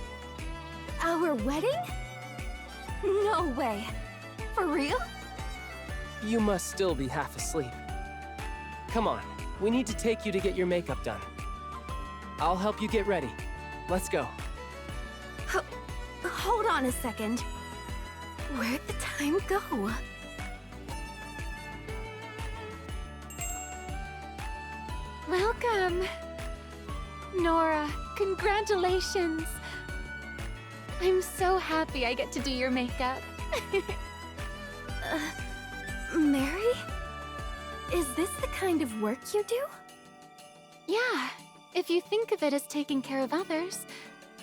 Our wedding? No way. For real? You must still be half asleep. Come on, we need to take you to get your makeup done. I'll help you get ready. Let's go. Hold on a second. Where'd the time go? Welcome! Nora, congratulations! I'm so happy I get to do your makeup. Mary? Is this the kind of work you do? Yeah, if you think of it as taking care of others,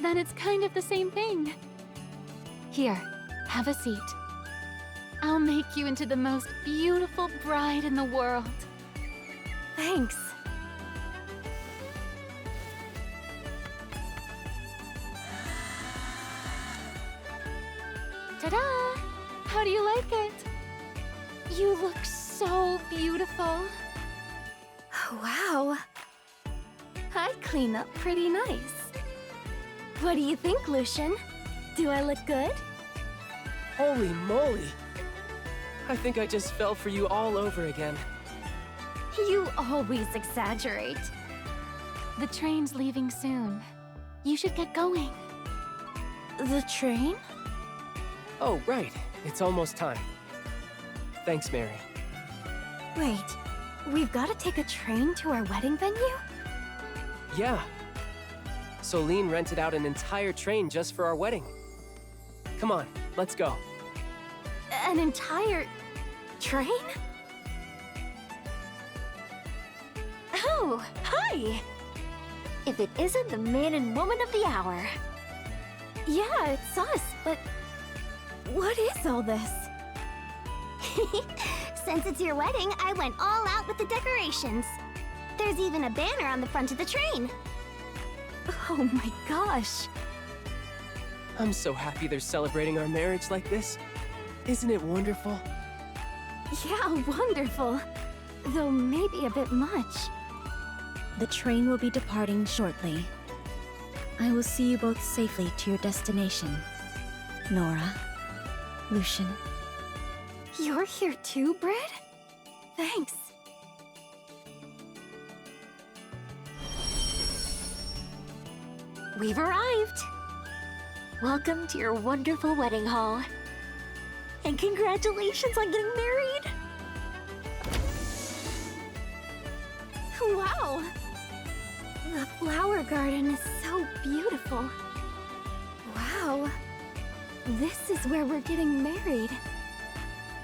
then it's kind of the same thing. Here, have a seat. I'll make you into the most beautiful bride in the world. Thanks. Ta-da! How do you like it? You look so beautiful. Wow. I clean up pretty nice. What do you think, Lucian? Do I look good? Holy moly! I think I just fell for you all over again. You always exaggerate. The train's leaving soon. You should get going. The train? Oh, right. It's almost time. Thanks, Mary. Wait, we've got to take a train to our wedding venue? Yeah. Solene rented out an entire train just for our wedding. Come on, let's go. An entire train? Oh, hi! If it isn't the man and woman of the hour. Yeah, it's us, but what is all this? Since it's your wedding, I went all out with the decorations. There's even a banner on the front of the train. Oh my gosh. I'm so happy they're celebrating our marriage like this. Isn't it wonderful? Yeah, wonderful. Though maybe a bit much. The train will be departing shortly. I will see you both safely to your destination. Nora, Lucian. You're here too, Britt? Thanks. We've arrived. Welcome to your wonderful wedding hall. And congratulations on getting married. Wow! The flower garden is so beautiful. Wow. This is where we're getting married.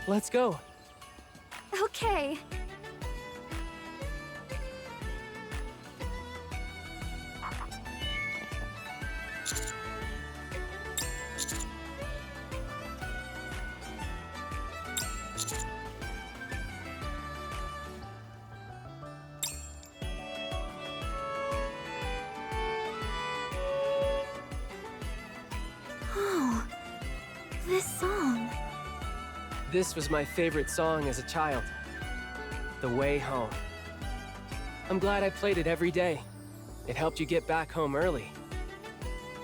Let's go. Okay. Oh, this song. This was my favorite song as a child. The Way Home. I'm glad I played it every day. It helped you get back home early.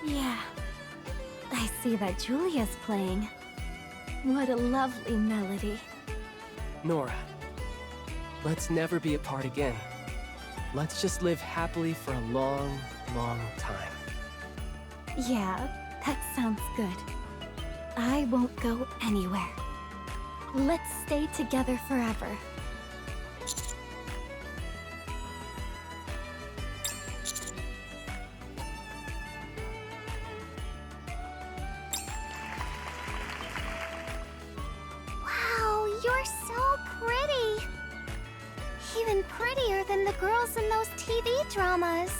Yeah. I see that Julia's playing. What a lovely melody. Nora, let's never be apart again. Let's just live happily for a long, long time. Yeah, that sounds good. I won't go anywhere. Let's stay together forever. better than the girls in those TV dramas.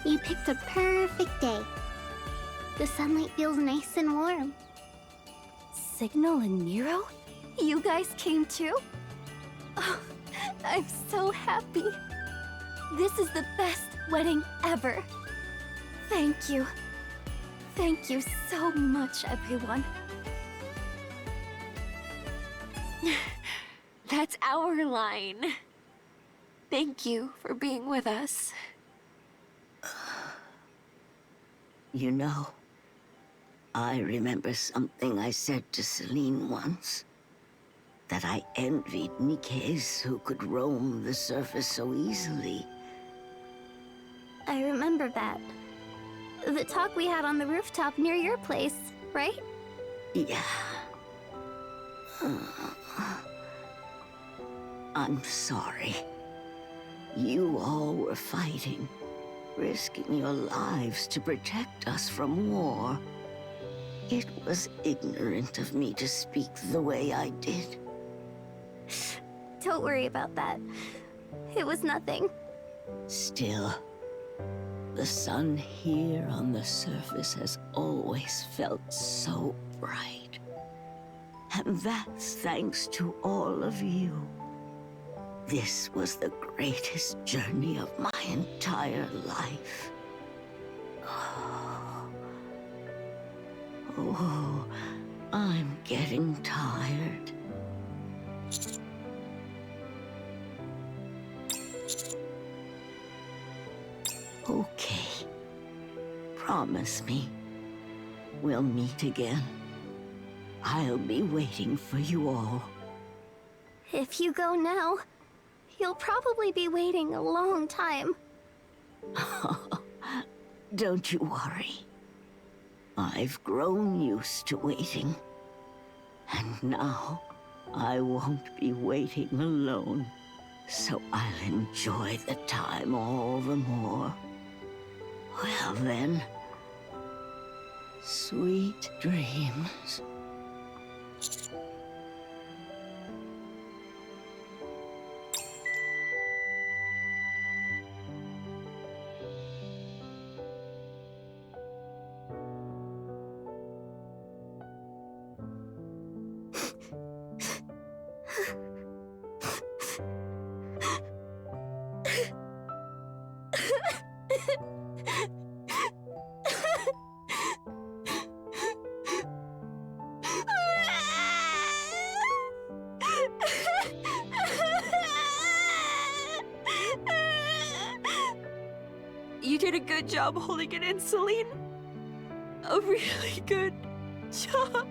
You picked a perfect day. The sunlight feels nice and warm. Signal and Nero? You guys came too? Oh, I'm so happy. This is the best wedding ever. Thank you. Thank you so much, everyone. That's our line. Thank you for being with us. You know, I remember something I said to Celine once. That I envied Nikke's who could roam the surface so easily. I remember that. The talk we had on the rooftop near your place, right? Yeah. I'm sorry. You all were fighting, risking your lives to protect us from war. It was ignorant of me to speak the way I did. Don't worry about that. It was nothing. Still, the sun here on the surface has always felt so bright. And that's thanks to all of you. This was the greatest journey of my entire life. Oh, I'm getting tired. Okay. Promise me. We'll meet again. I'll be waiting for you all. If you go now, you'll probably be waiting a long time. Don't you worry. I've grown used to waiting. And now, I won't be waiting alone. So I'll enjoy the time all the more. Well then, sweet dreams. You did a good job holding it in, Celine. A really good job.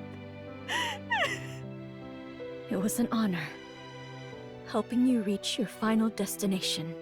It was an honor, helping you reach your final destination.